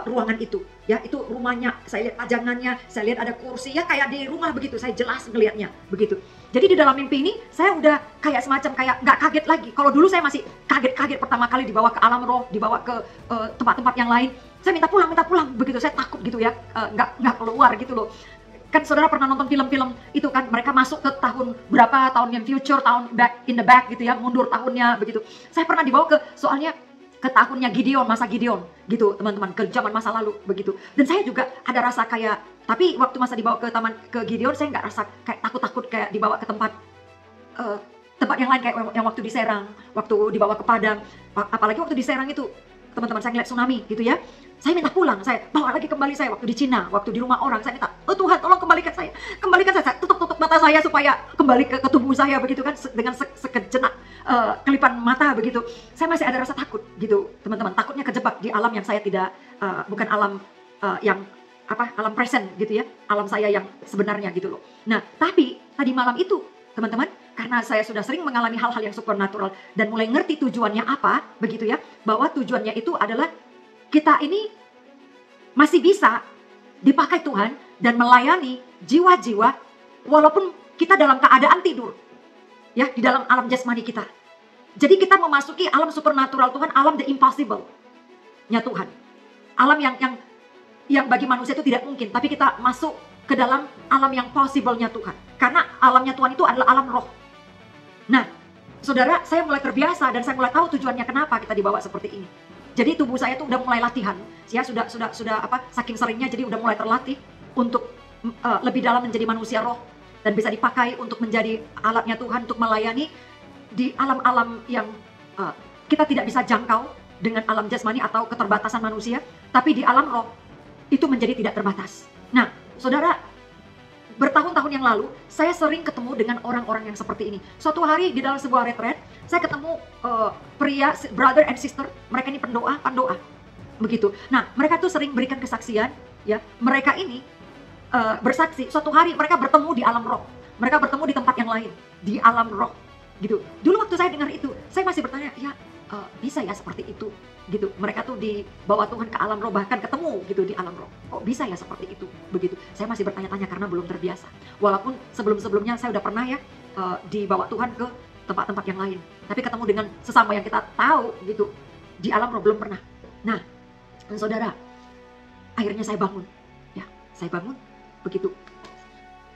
ruangan itu. Ya, itu rumahnya, saya lihat pajangannya, saya lihat ada kursi, ya kayak di rumah begitu, saya jelas ngelihatnya begitu. Jadi di dalam mimpi ini saya udah kayak semacam kayak nggak kaget lagi. Kalau dulu saya masih kaget pertama kali dibawa ke alam roh, dibawa ke tempat-tempat yang lain. Saya minta pulang begitu, saya takut gitu ya, nggak keluar gitu loh. Kan saudara pernah nonton film-film itu kan, mereka masuk ke tahun berapa, tahun yang future, tahun back in the back gitu ya, mundur tahunnya begitu. Saya pernah dibawa soalnya ke tahunnya Gideon, masa Gideon gitu teman-teman, ke zaman masa lalu begitu. Dan saya juga ada rasa kayak, tapi waktu masa dibawa ke Gideon saya nggak rasa kayak takut kayak dibawa ke tempat yang lain, kayak yang waktu di Serang, waktu dibawa ke Padang, apalagi waktu di Serang itu teman-teman saya ngeliat tsunami gitu ya. Saya minta pulang, saya bawa lagi kembali saya waktu di Cina, waktu di rumah orang, saya minta, oh Tuhan tolong kembalikan saya, saya tutup mata saya supaya kembali ke tubuh saya begitu kan, dengan sekejenak kelipan mata begitu. Saya masih ada rasa takut gitu teman-teman, takutnya kejebak di alam yang saya tidak, bukan alam alam present gitu ya, alam saya yang sebenarnya gitu loh. Nah, tapi tadi malam itu teman-teman, karena saya sudah sering mengalami hal-hal yang supernatural dan mulai ngerti tujuannya apa begitu ya, bahwa tujuannya itu adalah kita ini masih bisa dipakai Tuhan dan melayani jiwa-jiwa walaupun kita dalam keadaan tidur ya, di dalam alam jasmani kita. Jadi kita memasuki alam supernatural Tuhan, alam the impossible-nya Tuhan. Alam yang bagi manusia itu tidak mungkin, tapi kita masuk ke dalam alam yang possible-nya Tuhan. Karena alamnya Tuhan itu adalah alam roh. Nah, saudara, saya mulai terbiasa dan saya mulai tahu tujuannya kenapa kita dibawa seperti ini. Jadi tubuh saya tuh udah mulai latihan. Saya sudah saking seringnya, jadi udah mulai terlatih untuk lebih dalam menjadi manusia roh dan bisa dipakai untuk menjadi alatnya Tuhan untuk melayani di alam-alam yang kita tidak bisa jangkau dengan alam jasmani atau keterbatasan manusia, tapi di alam roh itu menjadi tidak terbatas. Nah, saudara, bertahun-tahun yang lalu, saya sering ketemu dengan orang-orang yang seperti ini. Suatu hari di dalam sebuah retreat, saya ketemu pria, brother and sister, mereka ini pendoa, begitu. Nah, mereka tuh sering berikan kesaksian, ya. Mereka ini bersaksi, suatu hari mereka bertemu di alam roh. Mereka bertemu di tempat yang lain, di alam roh, gitu. Dulu waktu saya dengar itu, saya masih bertanya, ya bisa ya seperti itu, gitu. Mereka tuh dibawa Tuhan ke alam roh, bahkan ketemu gitu di alam roh. Kok bisa ya seperti itu, begitu. Saya masih bertanya-tanya karena belum terbiasa. Walaupun sebelum-sebelumnya saya udah pernah ya dibawa Tuhan ke tempat-tempat yang lain. Tapi ketemu dengan sesama yang kita tahu gitu, di alam roh belum pernah. Nah, saudara, akhirnya saya bangun. Ya, saya bangun, begitu.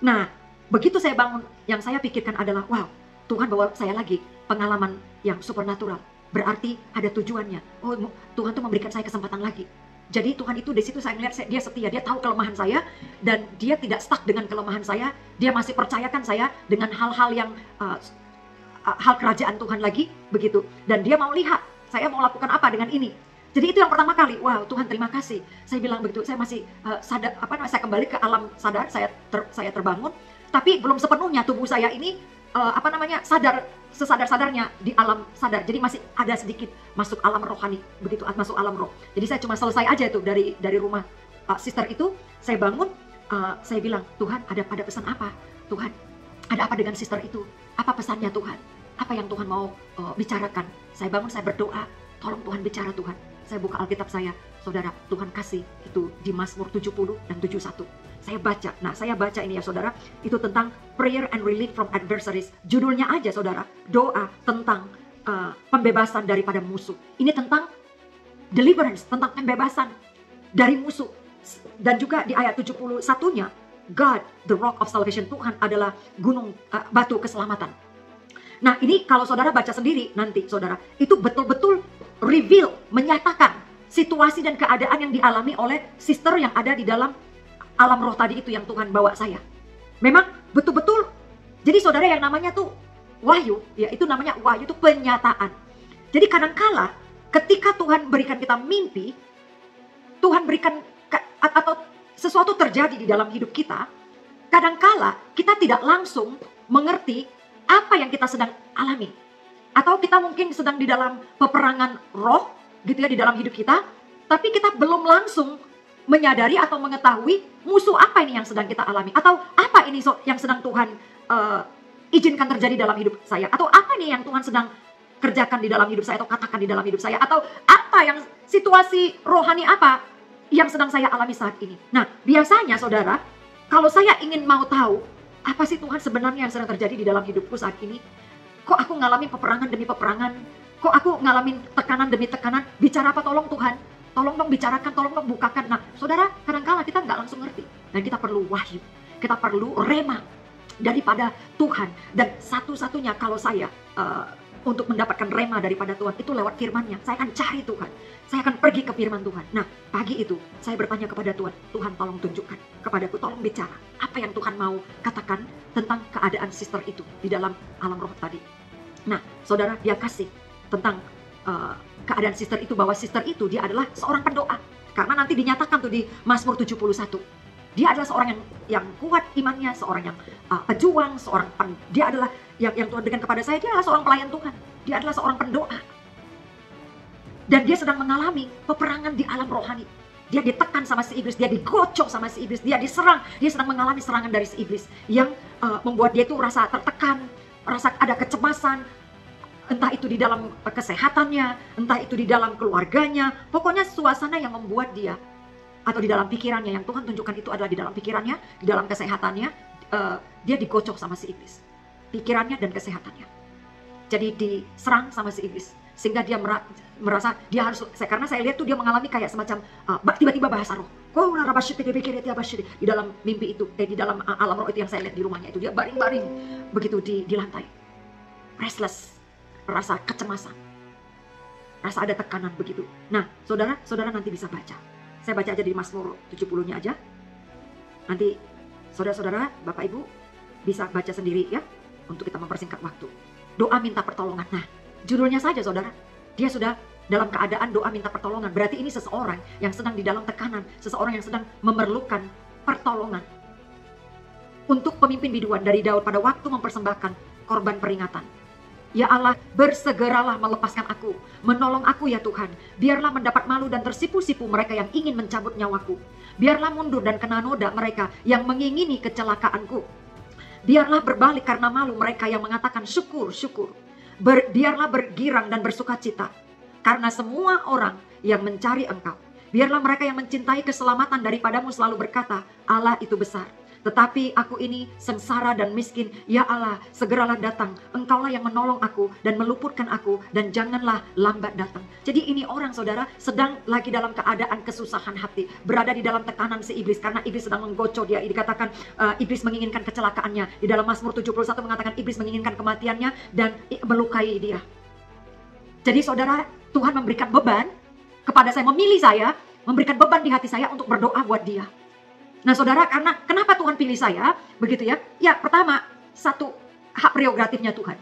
Nah, begitu saya bangun, yang saya pikirkan adalah, wow, Tuhan bawa saya lagi pengalaman yang supernatural. Berarti ada tujuannya. Oh, Tuhan tuh memberikan saya kesempatan lagi. Jadi Tuhan itu di situ saya melihat dia setia, dia tahu kelemahan saya dan dia tidak stuck dengan kelemahan saya. Dia masih percayakan saya dengan hal-hal yang hal kerajaan Tuhan lagi, begitu. Dan dia mau lihat saya mau lakukan apa dengan ini. Jadi itu yang pertama kali, wow Tuhan terima kasih. Saya bilang begitu, saya masih sadar, saya kembali ke alam sadar, saya terbangun. Tapi belum sepenuhnya tubuh saya ini sesadar-sadarnya di alam sadar. Jadi masih ada sedikit masuk alam rohani, begitu, masuk alam roh. Jadi saya cuma selesai aja itu dari rumah sister itu, saya bangun, saya bilang, Tuhan ada pesan apa? Tuhan, ada apa dengan sister itu? Apa pesannya Tuhan? Apa yang Tuhan mau bicarakan? Saya bangun, saya berdoa, tolong Tuhan bicara Tuhan. Saya buka Alkitab saya, saudara, Tuhan kasih itu di Mazmur 70 dan 71. Saya baca, saya baca ini ya saudara, itu tentang prayer and relief from adversaries. Judulnya aja saudara, doa tentang pembebasan daripada musuh. Ini tentang deliverance, tentang pembebasan dari musuh. Dan juga di ayat 71-nya, God, the rock of salvation, Tuhan adalah gunung, batu keselamatan. Nah ini kalau saudara baca sendiri nanti saudara, itu betul-betul reveal, menyatakan situasi dan keadaan yang dialami oleh sister yang ada di dalam alam roh tadi itu yang Tuhan bawa saya. Memang betul-betul, jadi saudara yang namanya tuh wahyu, ya itu namanya wahyu, itu penyataan. Jadi kadangkala ketika Tuhan berikan kita mimpi, Tuhan berikan atau sesuatu terjadi di dalam hidup kita, kadangkala kita tidak langsung mengerti apa yang kita sedang alami. Atau kita mungkin sedang di dalam peperangan roh, gitu ya, di dalam hidup kita, tapi kita belum langsung menyadari atau mengetahui musuh apa ini yang sedang kita alami. Atau apa ini yang sedang Tuhan izinkan terjadi dalam hidup saya. Atau apa nih yang Tuhan sedang kerjakan di dalam hidup saya, atau katakan di dalam hidup saya. Atau apa yang situasi rohani apa yang sedang saya alami saat ini. Nah biasanya saudara, kalau saya ingin mau tahu apa sih Tuhan sebenarnya yang sedang terjadi di dalam hidupku saat ini. Kok aku ngalamin peperangan demi peperangan. Kok aku ngalamin tekanan demi tekanan. Bicara apa tolong Tuhan. Tolong dong bicarakan, tolong dong bukakan. Nah saudara, kadang-kala kita nggak langsung ngerti. Dan kita perlu wahyu. Kita perlu rema daripada Tuhan. Dan satu-satunya kalau saya untuk mendapatkan rema daripada Tuhan itu lewat firman-Nya. Saya akan cari Tuhan. Saya akan pergi ke firman Tuhan. Nah pagi itu saya bertanya kepada Tuhan. Tuhan tolong tunjukkan kepadaku, tolong bicara. Apa yang Tuhan mau katakan tentang keadaan sister itu di dalam alam roh tadi. Nah saudara, dia kasih tentang keadaan sister itu, bahwa sister itu dia adalah seorang pendoa. Karena nanti dinyatakan tuh di Mazmur 71. Dia adalah seorang yang kuat imannya, seorang yang pejuang, dia adalah yang Tuhan berikan kepada saya, dia adalah seorang pelayan Tuhan. Dia adalah seorang pendoa. Dan dia sedang mengalami peperangan di alam rohani. Dia ditekan sama si iblis, dia digocok sama si iblis, dia diserang, dia sedang mengalami serangan dari si iblis yang membuat dia itu rasa tertekan, rasa ada kecemasan, entah itu di dalam kesehatannya, entah itu di dalam keluarganya, pokoknya suasana yang membuat dia, atau di dalam pikirannya, yang Tuhan tunjukkan itu adalah di dalam pikirannya, di dalam kesehatannya, dia digocok sama si iblis, pikirannya dan kesehatannya. Jadi diserang sama si iblis, sehingga dia merasa dia harus, karena saya lihat tuh dia mengalami kayak semacam tiba-tiba bahasa roh. Di dalam mimpi itu, di dalam alam roh itu yang saya lihat di rumahnya itu, dia baring-baring begitu di lantai, restless, rasa kecemasan, rasa ada tekanan begitu. Nah saudara nanti bisa baca. Saya baca aja di Mazmur 70-nya aja. Nanti saudara-saudara, Bapak Ibu bisa baca sendiri ya, untuk kita mempersingkat waktu. Doa minta pertolongan. Nah judulnya saja saudara, dia sudah dalam keadaan doa minta pertolongan. Berarti ini seseorang yang sedang di dalam tekanan, seseorang yang sedang memerlukan pertolongan. untuk pemimpin biduan dari Daud pada waktu mempersembahkan korban peringatan. Ya Allah, bersegeralah melepaskan aku, menolong aku ya Tuhan. Biarlah mendapat malu dan tersipu-sipu mereka yang ingin mencabut nyawaku. Biarlah mundur dan kena noda mereka yang mengingini kecelakaanku. Biarlah berbalik karena malu mereka yang mengatakan syukur, syukur. Biarlah bergirang dan bersukacita karena semua orang yang mencari Engkau. Biarlah mereka yang mencintai keselamatan daripadamu selalu berkata, Allah itu besar. Tetapi aku ini sengsara dan miskin. Ya Allah, segeralah datang. Engkaulah yang menolong aku dan meluputkan aku, dan janganlah lambat datang. Jadi ini orang, saudara, sedang lagi dalam keadaan kesusahan hati, berada di dalam tekanan si iblis, karena iblis sedang menggocoh dia. Dikatakan iblis menginginkan kecelakaannya. Di dalam Mazmur 71 mengatakan iblis menginginkan kematiannya dan melukai dia. Jadi saudara, Tuhan memberikan beban kepada saya, memilih saya, memberikan beban di hati saya untuk berdoa buat dia. Nah saudara, karena kenapa Tuhan pilih saya, begitu ya? Ya pertama, satu, hak prerogatifnya Tuhan.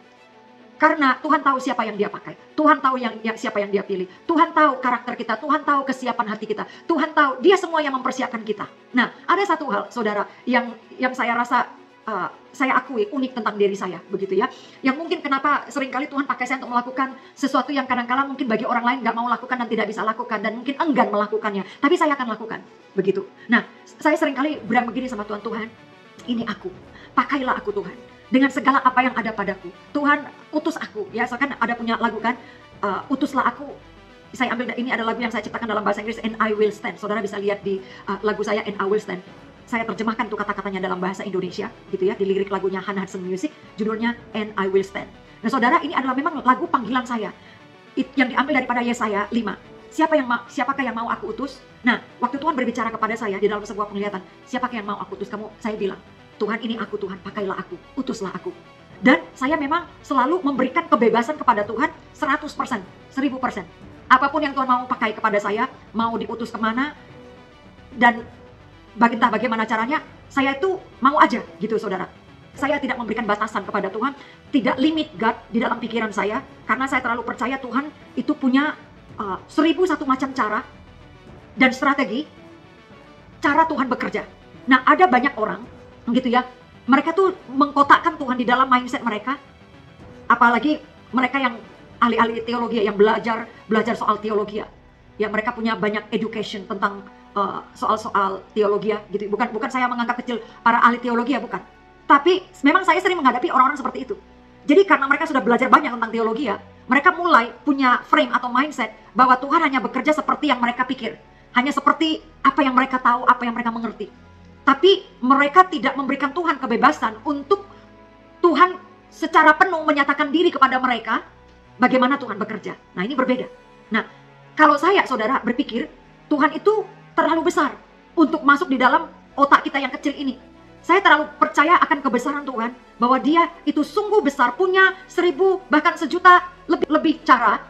Karena Tuhan tahu siapa yang dia pakai. Tuhan tahu siapa yang dia pilih. Tuhan tahu karakter kita. Tuhan tahu kesiapan hati kita. Tuhan tahu dia semua yang mempersiapkan kita. Nah ada satu hal saudara yang saya rasa saya akui unik tentang diri saya, begitu ya. Yang mungkin kenapa seringkali Tuhan pakai saya untuk melakukan sesuatu yang kadang-kala mungkin bagi orang lain gak mau lakukan dan tidak bisa lakukan, dan mungkin enggan melakukannya, tapi saya akan lakukan, begitu. Nah, saya seringkali bilang begini sama Tuhan, Tuhan, ini aku, pakailah aku Tuhan, dengan segala apa yang ada padaku. Tuhan, utus aku, ya, so kan ada punya lagu kan, utuslah aku. Saya ambil, ini ada lagu yang saya ciptakan dalam bahasa Inggris, And I Will Stand. Saudara bisa lihat di lagu saya, And I Will Stand. Saya terjemahkan tuh kata-katanya dalam bahasa Indonesia, gitu ya, di lirik lagunya Hannah Hudson Music, judulnya And I Will Stand. Nah saudara, ini adalah memang lagu panggilan saya, yang diambil daripada Yesaya 5. Siapakah yang mau aku utus? Nah, waktu Tuhan berbicara kepada saya di dalam sebuah penglihatan, siapakah yang mau aku utus? Saya bilang, Tuhan ini aku Tuhan, pakailah aku, utuslah aku. Dan saya memang selalu memberikan kebebasan kepada Tuhan 100%, 1000%. Apapun yang Tuhan mau pakai kepada saya, mau diutus kemana, dan entah bagaimana caranya, saya itu mau aja gitu saudara. Saya tidak memberikan batasan kepada Tuhan, tidak limit God di dalam pikiran saya, karena saya terlalu percaya Tuhan itu punya 1001 macam cara dan strategi cara Tuhan bekerja. Nah ada banyak orang gitu ya, mereka tuh mengkotakkan Tuhan di dalam mindset mereka, apalagi mereka yang ahli-ahli teologi, yang belajar soal teologi ya, mereka punya banyak education tentang soal-soal teologi gitu. Bukan saya menganggap kecil para ahli teologi ya, bukan. Tapi memang saya sering menghadapi orang-orang seperti itu. Jadi karena mereka sudah belajar banyak tentang teologi ya, mereka mulai punya frame atau mindset bahwa Tuhan hanya bekerja seperti yang mereka pikir. Hanya seperti apa yang mereka tahu, apa yang mereka mengerti. Tapi mereka tidak memberikan Tuhan kebebasan untuk Tuhan secara penuh menyatakan diri kepada mereka bagaimana Tuhan bekerja. Nah ini berbeda. Nah kalau saya saudara berpikir Tuhan itu terlalu besar untuk masuk di dalam otak kita yang kecil ini. Saya terlalu percaya akan kebesaran Tuhan, bahwa dia itu sungguh besar, punya 1000 bahkan 1.000.000 lebih cara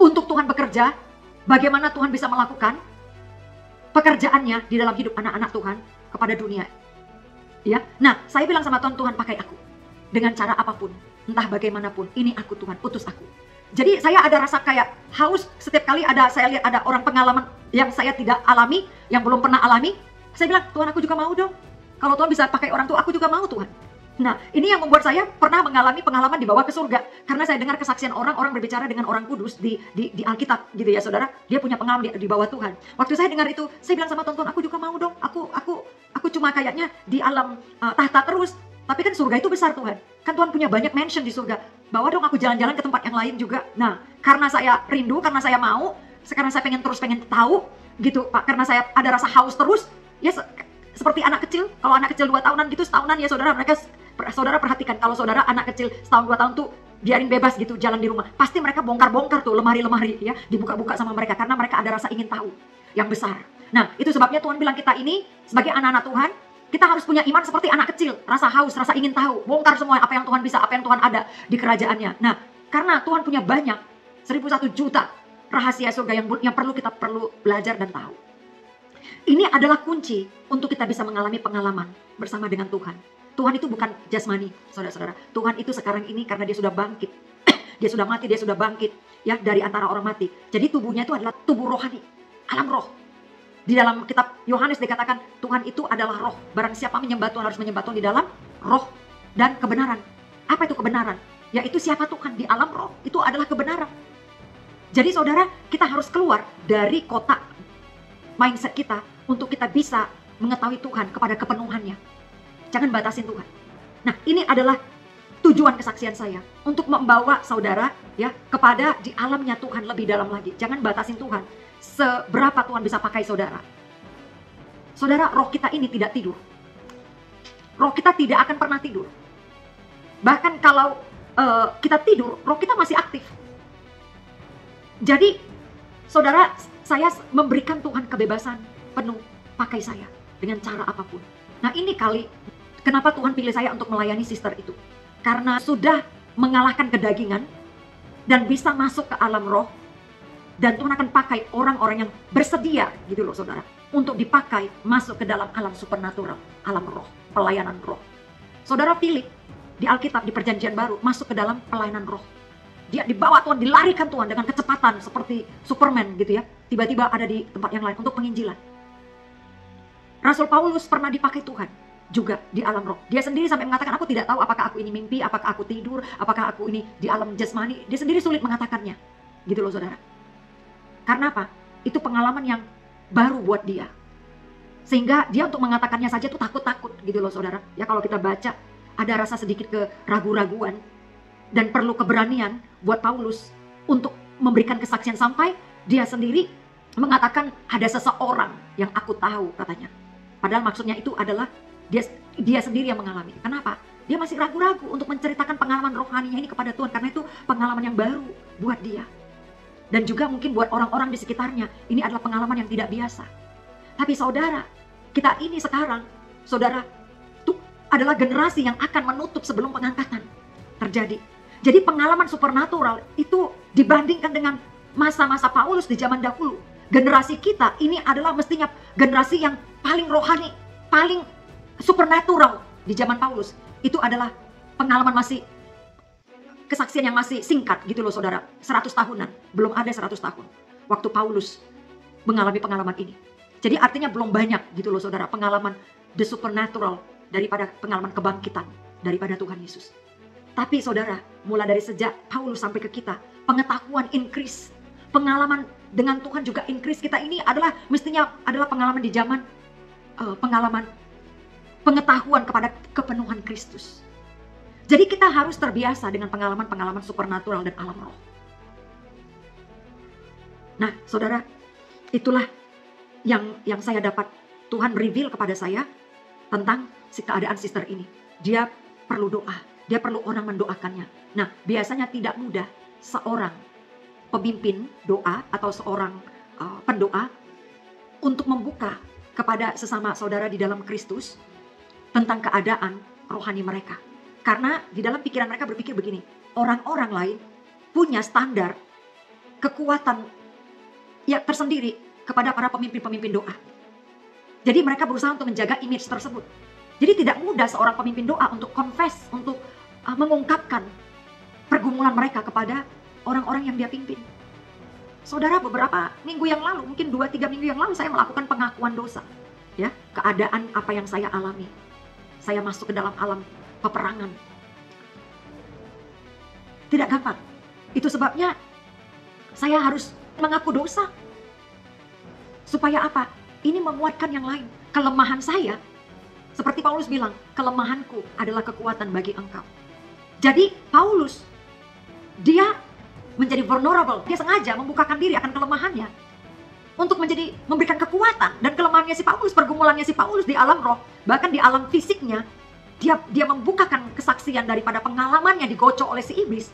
untuk Tuhan bekerja. Bagaimana Tuhan bisa melakukan pekerjaannya di dalam hidup anak-anak Tuhan kepada dunia. Ya, nah saya bilang sama Tuhan, Tuhan pakai aku dengan cara apapun, entah bagaimanapun. Ini aku Tuhan, utus aku. Jadi saya ada rasa kayak haus setiap kali saya lihat ada orang pengalaman yang saya tidak alami, yang belum pernah alami. Saya bilang, Tuhan aku juga mau dong. Kalau Tuhan bisa pakai orang tua, aku juga mau Tuhan. Nah ini yang membuat saya pernah mengalami pengalaman dibawa ke surga. Karena saya dengar kesaksian orang berbicara dengan orang kudus di Alkitab gitu ya saudara. Dia punya pengalaman di bawah Tuhan. Waktu saya dengar itu, saya bilang sama Tuhan, aku juga mau dong. Aku cuma kayaknya di alam tahta terus. Tapi kan surga itu besar Tuhan. Kan Tuhan punya banyak mansion di surga. Bawa dong aku jalan-jalan ke tempat yang lain juga. Nah karena saya rindu, karena saya mau, sekarang saya pengen tahu gitu Pak. Karena saya ada rasa haus terus. Ya seperti anak kecil. Kalau anak kecil 2 tahunan gitu, setahunan ya saudara, saudara perhatikan. Kalau saudara anak kecil setahun 2 tahun tuh biarin bebas gitu jalan di rumah. Pasti mereka bongkar-bongkar tuh lemari-lemari ya. Dibuka-buka sama mereka. Karena mereka ada rasa ingin tahu yang besar. Nah itu sebabnya Tuhan bilang kita ini sebagai anak-anak Tuhan, kita harus punya iman seperti anak kecil, rasa haus, rasa ingin tahu, bongkar semua apa yang Tuhan bisa, apa yang Tuhan ada di kerajaannya. Nah, karena Tuhan punya banyak, 1.001 juta rahasia surga yang perlu kita belajar dan tahu. Ini adalah kunci untuk kita bisa mengalami pengalaman bersama dengan Tuhan. Tuhan itu bukan jasmani, saudara-saudara. Tuhan itu sekarang ini karena dia sudah bangkit. Dia sudah mati, dia sudah bangkit ya dari antara orang mati. Jadi tubuhnya itu adalah tubuh rohani, alam roh. Di dalam kitab Yohanes dikatakan Tuhan itu adalah roh. Barang siapa menyembah Tuhan harus menyembah Tuhan di dalam roh dan kebenaran. Apa itu kebenaran? Yaitu siapa Tuhan di alam roh. Itu adalah kebenaran. Jadi saudara, kita harus keluar dari kotak mindset kita untuk kita bisa mengetahui Tuhan kepada kepenuhannya. Jangan batasin Tuhan. Nah, ini adalah tujuan kesaksian saya untuk membawa saudara ya kepada di alamnya Tuhan lebih dalam lagi. Jangan batasin Tuhan. Seberapa Tuhan bisa pakai saudara. Saudara, roh kita ini tidak tidur. Roh kita tidak akan pernah tidur. Bahkan kalau kita tidur, roh kita masih aktif. Jadi, saudara, saya memberikan Tuhan kebebasan penuh pakai saya dengan cara apapun. Nah, ini kali kenapa Tuhan pilih saya untuk melayani sister itu. Karena sudah mengalahkan kedagingan dan bisa masuk ke alam roh. Dan Tuhan akan pakai orang-orang yang bersedia gitu loh saudara. Untuk dipakai masuk ke dalam alam supernatural, alam roh, pelayanan roh. Saudara Filip di Alkitab di Perjanjian Baru masuk ke dalam pelayanan roh. Dia dibawa Tuhan, dilarikan Tuhan dengan kecepatan seperti Superman gitu ya. Tiba-tiba ada di tempat yang lain untuk penginjilan. Rasul Paulus pernah dipakai Tuhan juga di alam roh. Dia sendiri sampai mengatakan, aku tidak tahu apakah aku ini mimpi, apakah aku tidur, apakah aku ini di alam jasmani. Dia sendiri sulit mengatakannya. Gitu loh saudara. Karena apa? Itu pengalaman yang baru buat dia. Sehingga dia untuk mengatakannya saja tuh takut-takut gitu loh saudara. Ya kalau kita baca ada rasa sedikit keraguan-raguan dan perlu keberanian buat Paulus untuk memberikan kesaksian sampai dia sendiri mengatakan ada seseorang yang aku tahu katanya. Padahal maksudnya itu adalah dia sendiri yang mengalami. Kenapa? Dia masih ragu-ragu untuk menceritakan pengalaman rohaninya ini kepada Tuhan karena itu pengalaman yang baru buat dia. Dan juga mungkin buat orang-orang di sekitarnya, ini adalah pengalaman yang tidak biasa. Tapi saudara, kita ini sekarang, saudara, itu adalah generasi yang akan menutup sebelum pengangkatan terjadi. Jadi pengalaman supernatural itu dibandingkan dengan masa-masa Paulus di zaman dahulu. Generasi kita ini adalah mestinya generasi yang paling rohani, paling supernatural di zaman Paulus. Itu adalah pengalaman masih kesaksian yang masih singkat gitu loh saudara. 100 tahunan, belum ada 100 tahun waktu Paulus mengalami pengalaman ini. Jadi artinya belum banyak gitu loh saudara pengalaman the supernatural daripada pengalaman kebangkitan daripada Tuhan Yesus. Tapi saudara, mulai dari sejak Paulus sampai ke kita, pengetahuan increase, pengalaman dengan Tuhan juga increase. Kita ini adalah mestinya adalah pengalaman di zaman pengalaman pengetahuan kepada kepenuhan Kristus. Jadi kita harus terbiasa dengan pengalaman-pengalaman supernatural dan alam roh. Nah, saudara, itulah yang saya dapat Tuhan reveal kepada saya tentang si keadaan sister ini. Dia perlu doa, dia perlu orang mendoakannya. Nah, biasanya tidak mudah seorang pemimpin doa atau seorang pendoa untuk membuka kepada sesama saudara di dalam Kristus tentang keadaan rohani mereka. Karena di dalam pikiran mereka berpikir begini, orang-orang lain punya standar kekuatan ya tersendiri kepada para pemimpin-pemimpin doa. Jadi mereka berusaha untuk menjaga image tersebut. Jadi tidak mudah seorang pemimpin doa untuk confess, untuk mengungkapkan pergumulan mereka kepada orang-orang yang dia pimpin. Saudara, beberapa minggu yang lalu, mungkin 2-3 minggu yang lalu saya melakukan pengakuan dosa. Ya, keadaan apa yang saya alami. Saya masuk ke dalam alam peperangan. Tidak gampang. Itu sebabnya saya harus mengaku dosa. Supaya apa? Ini menguatkan yang lain. Kelemahan saya, seperti Paulus bilang, kelemahanku adalah kekuatan bagi engkau. Jadi Paulus, dia menjadi vulnerable. Dia sengaja membukakan diri akan kelemahannya. Untuk memberikan kekuatan. Dan kelemahannya si Paulus, pergumulannya si Paulus di alam roh, bahkan di alam fisiknya, dia membukakan kesaksian daripada pengalamannya digocok oleh si iblis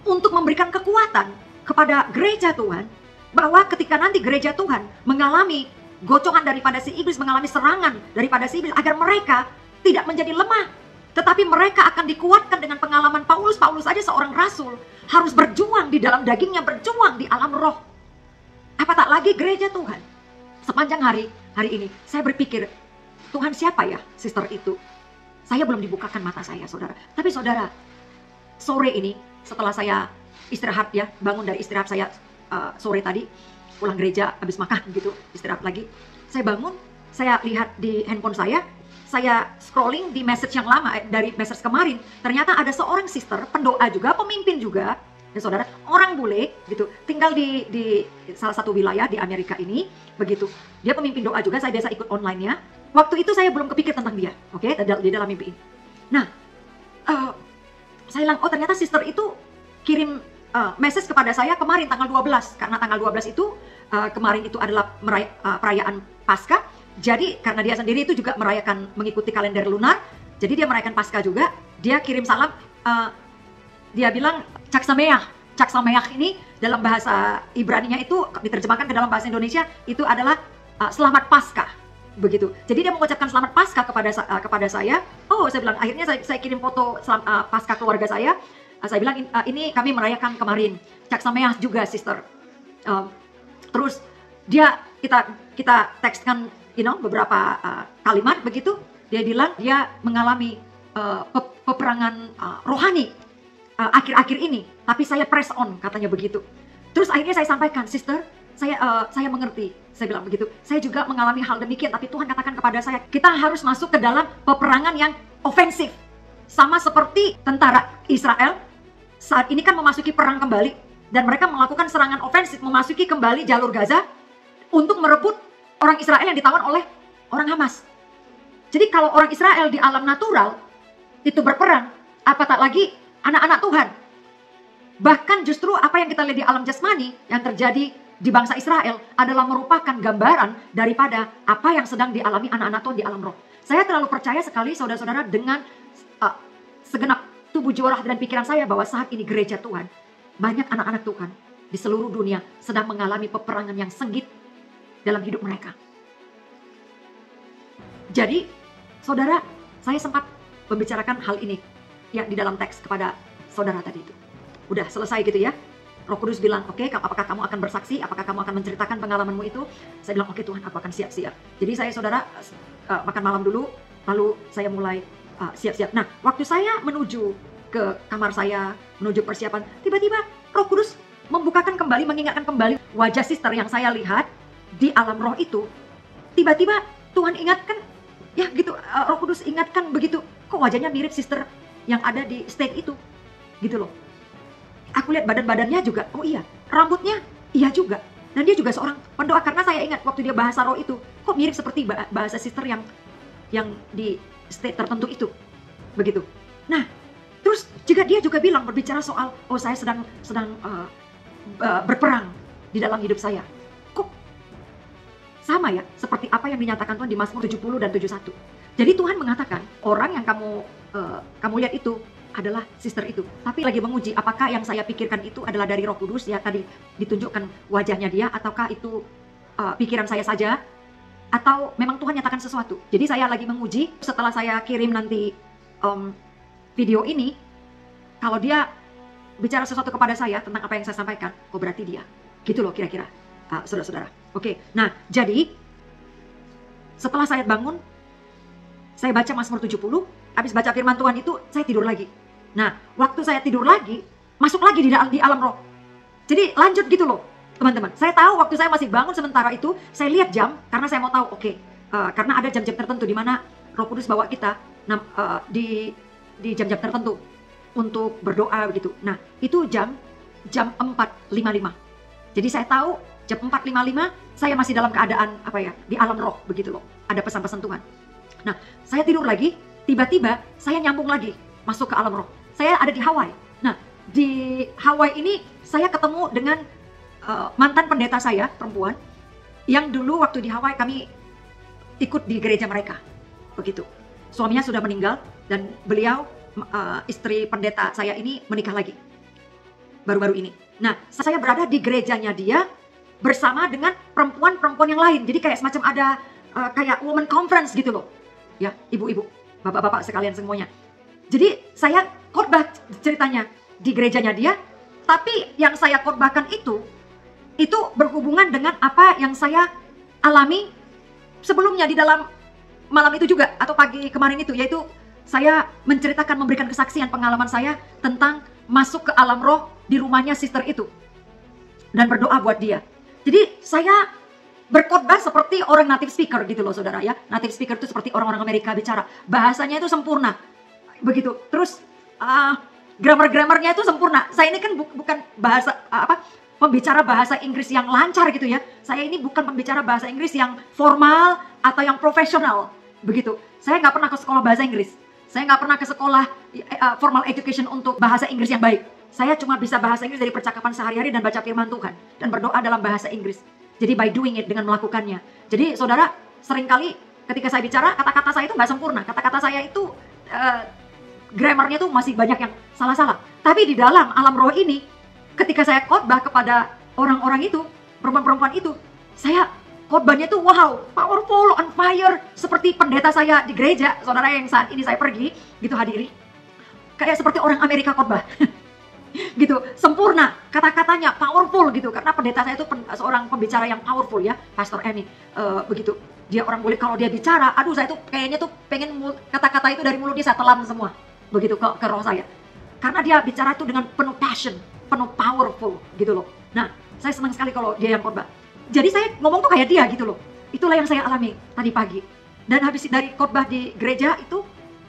untuk memberikan kekuatan kepada gereja Tuhan bahwa ketika nanti gereja Tuhan mengalami gocokan daripada si iblis, mengalami serangan daripada si iblis, agar mereka tidak menjadi lemah, tetapi mereka akan dikuatkan dengan pengalaman Paulus. Paulus aja seorang rasul harus berjuang di dalam dagingnya, berjuang di alam roh. Apa tak lagi gereja Tuhan? Sepanjang hari ini saya berpikir, Tuhan siapa ya sister itu? Saya belum dibukakan mata saya saudara. Tapi saudara, sore ini setelah saya istirahat ya, bangun dari istirahat saya sore tadi, pulang gereja, habis makan gitu, istirahat lagi. Saya bangun, saya lihat di handphone saya scrolling di message yang lama, dari message kemarin. Ternyata ada seorang sister, pendoa juga, pemimpin juga, ya saudara, orang bule gitu, tinggal di salah satu wilayah di Amerika ini, begitu. Dia pemimpin doa juga, saya biasa ikut online-nya. Waktu itu saya belum kepikir tentang dia, oke, di dalam mimpi ini. Nah, saya bilang, oh ternyata sister itu kirim message kepada saya kemarin tanggal 12, karena tanggal 12 itu kemarin itu adalah perayaan Paskah. Jadi karena dia sendiri itu juga mengikuti kalender lunar, jadi dia merayakan Paskah juga. Dia kirim salam, dia bilang Chag Sameach. Chag Sameach ini dalam bahasa Ibrani-nya itu diterjemahkan ke dalam bahasa Indonesia itu adalah selamat Paskah. Begitu. Jadi dia mengucapkan selamat Paskah kepada saya. Oh, saya bilang, akhirnya saya kirim foto Paskah keluarga saya. Saya bilang, ini kami merayakan kemarin. Chag Sameach juga, sister. Terus kita tekskan, beberapa kalimat begitu. Dia bilang dia mengalami peperangan rohani akhir-akhir ini. Tapi saya press on, katanya begitu. Terus akhirnya saya sampaikan, sister, saya mengerti. Saya bilang begitu, saya juga mengalami hal demikian, tapi Tuhan katakan kepada saya, kita harus masuk ke dalam peperangan yang ofensif. Sama seperti tentara Israel, saat ini kan memasuki perang kembali, dan mereka melakukan serangan ofensif, memasuki kembali jalur Gaza, untuk merebut orang Israel yang ditawan oleh orang Hamas. Jadi kalau orang Israel di alam natural, itu berperang, apa tak lagi anak-anak Tuhan. Bahkan justru apa yang kita lihat di alam jasmani, yang terjadi di bangsa Israel adalah merupakan gambaran daripada apa yang sedang dialami anak-anak Tuhan di alam roh. Saya terlalu percaya sekali saudara-saudara dengan segenap tubuh jiwa dan pikiran saya bahwa saat ini gereja Tuhan, banyak anak-anak Tuhan di seluruh dunia sedang mengalami peperangan yang sengit dalam hidup mereka. Jadi, saudara, saya sempat membicarakan hal ini ya di dalam teks kepada saudara tadi itu. Udah selesai gitu ya. Roh Kudus bilang, oke, apakah kamu akan bersaksi? Apakah kamu akan menceritakan pengalamanmu itu? Saya bilang, oke Tuhan, aku akan siap-siap. Jadi saya, saudara, makan malam dulu, lalu saya mulai siap-siap. Nah, waktu saya menuju ke kamar saya, menuju persiapan, tiba-tiba Roh Kudus membukakan kembali, mengingatkan kembali wajah sister yang saya lihat di alam roh itu. Tiba-tiba Tuhan ingatkan, ya gitu, Roh Kudus ingatkan begitu, kok wajahnya mirip sister yang ada di state itu, gitu loh. Aku lihat badan-badannya juga, oh iya, rambutnya iya juga. Dan dia juga seorang pendoa, karena saya ingat waktu dia bahasa roh itu, kok mirip seperti bahasa sister yang di state tertentu itu. Begitu. Nah, terus juga dia juga bilang, berbicara soal, oh saya sedang berperang di dalam hidup saya. Kok sama ya, seperti apa yang dinyatakan Tuhan di Mazmur 70 dan 71. Jadi Tuhan mengatakan, orang yang kamu lihat itu, adalah sister itu. Tapi lagi menguji apakah yang saya pikirkan itu adalah dari Roh Kudus, ya tadi ditunjukkan wajahnya dia, ataukah itu pikiran saya saja, atau memang Tuhan nyatakan sesuatu. Jadi saya lagi menguji, setelah saya kirim nanti video ini, kalau dia bicara sesuatu kepada saya tentang apa yang saya sampaikan, oh berarti dia. Gitu loh kira-kira, saudara-saudara. Oke, nah jadi setelah saya bangun, saya baca Mazmur 70, habis baca firman Tuhan itu, saya tidur lagi. Nah, waktu saya tidur lagi, masuk lagi di alam roh. Jadi lanjut gitu loh, teman-teman. Saya tahu waktu saya masih bangun sementara itu, saya lihat jam, karena saya mau tahu, oke, karena ada jam-jam tertentu di mana Roh Kudus bawa kita di jam-jam tertentu untuk berdoa begitu. Nah, itu jam 4.55. Jadi saya tahu jam 4.55 saya masih dalam keadaan di alam roh begitu loh. Ada pesan-pesan Tuhan. Nah, saya tidur lagi, tiba-tiba saya nyambung lagi masuk ke alam roh. Saya ada di Hawaii. Nah, di Hawaii ini saya ketemu dengan mantan pendeta saya, perempuan, yang dulu waktu di Hawaii kami ikut di gereja mereka. Begitu. Suaminya sudah meninggal dan beliau, istri pendeta saya ini menikah lagi. Baru-baru ini. Nah, saya berada di gerejanya dia bersama dengan perempuan-perempuan yang lain. Jadi kayak semacam ada kayak woman conference gitu loh. Ya, ibu-ibu, bapak-bapak sekalian semuanya. Jadi saya khotbah ceritanya di gerejanya dia, tapi yang saya khotbahkan itu berhubungan dengan apa yang saya alami sebelumnya di dalam malam itu juga, atau pagi kemarin itu, yaitu saya menceritakan, memberikan kesaksian pengalaman saya tentang masuk ke alam roh di rumahnya sister itu dan berdoa buat dia. Jadi saya berkhotbah seperti orang native speaker gitu loh saudara ya. Native speaker itu seperti orang-orang Amerika bicara. Bahasanya itu sempurna. Begitu. Terus grammar-grammarnya itu sempurna. Saya ini kan bukan bahasa pembicara bahasa Inggris yang lancar gitu ya. Saya ini bukan pembicara bahasa Inggris yang formal atau yang profesional. Begitu. Saya nggak pernah ke sekolah bahasa Inggris. Saya nggak pernah ke sekolah formal education untuk bahasa Inggris yang baik. Saya cuma bisa bahasa Inggris dari percakapan sehari-hari dan baca firman Tuhan. Dan berdoa dalam bahasa Inggris. Jadi by doing it, dengan melakukannya. Jadi saudara, seringkali ketika saya bicara, kata-kata saya itu nggak sempurna. Kata-kata saya itu, grammarnya itu masih banyak yang salah-salah. Tapi di dalam alam roh ini, ketika saya khotbah kepada orang-orang itu, perempuan-perempuan itu, saya khotbahnya itu wow, powerful, on fire. Seperti pendeta saya di gereja, saudara yang saat ini saya pergi, gitu hadiri. Kayak seperti orang Amerika khotbah. Gitu, sempurna, kata-katanya powerful gitu, karena pendeta saya itu seorang pembicara yang powerful ya, Pastor Amy, begitu. Dia orang boleh kalau dia bicara, aduh saya tuh kayaknya tuh pengen kata-kata itu dari mulut dia saya telan semua, begitu ke roh saya. Karena dia bicara itu dengan penuh passion, penuh powerful gitu loh. Nah, saya senang sekali kalau dia yang khotbah. Jadi saya ngomong tuh kayak dia gitu loh. Itulah yang saya alami tadi pagi. Dan habis dari khotbah di gereja itu,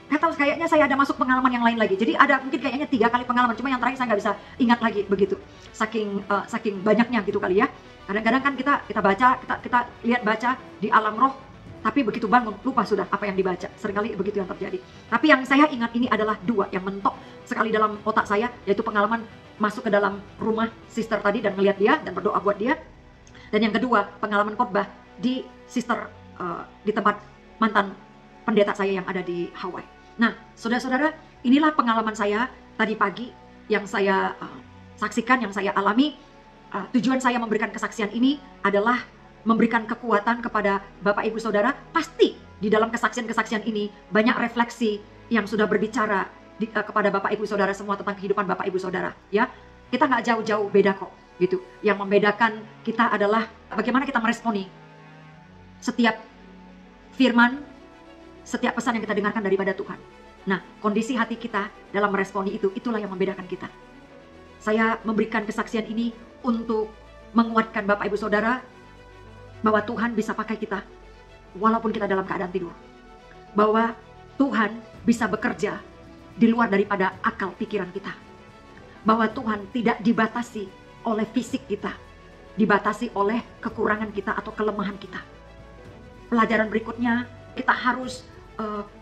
nggak tahu, kayaknya saya ada masuk pengalaman yang lain lagi. Jadi ada mungkin kayaknya 3 kali pengalaman, cuma yang terakhir saya nggak bisa ingat lagi begitu. Saking banyaknya gitu kali ya. Kadang-kadang kan kita baca, kita lihat baca di alam roh, tapi begitu bangun lupa sudah apa yang dibaca. Seringkali begitu yang terjadi. Tapi yang saya ingat ini adalah 2 yang mentok sekali dalam otak saya, yaitu pengalaman masuk ke dalam rumah sister tadi dan melihat dia dan berdoa buat dia. Dan yang kedua, pengalaman khotbah di sister di tempat mantan pendeta saya yang ada di Hawaii. Nah, saudara-saudara, inilah pengalaman saya tadi pagi yang saya saksikan, yang saya alami. Tujuan saya memberikan kesaksian ini adalah memberikan kekuatan kepada Bapak Ibu Saudara. Pasti di dalam kesaksian-kesaksian ini banyak refleksi yang sudah berbicara kepada Bapak Ibu Saudara semua tentang kehidupan Bapak Ibu Saudara. Ya, kita nggak jauh-jauh beda kok, gitu. Yang membedakan kita adalah bagaimana kita meresponi setiap firman, setiap pesan yang kita dengarkan daripada Tuhan. Nah, kondisi hati kita dalam meresponi itu, itulah yang membedakan kita. Saya memberikan kesaksian ini untuk menguatkan Bapak Ibu Saudara bahwa Tuhan bisa pakai kita walaupun kita dalam keadaan tidur. Bahwa Tuhan bisa bekerja di luar daripada akal pikiran kita. Bahwa Tuhan tidak dibatasi oleh fisik kita, dibatasi oleh kekurangan kita atau kelemahan kita. Pelajaran berikutnya, kita harus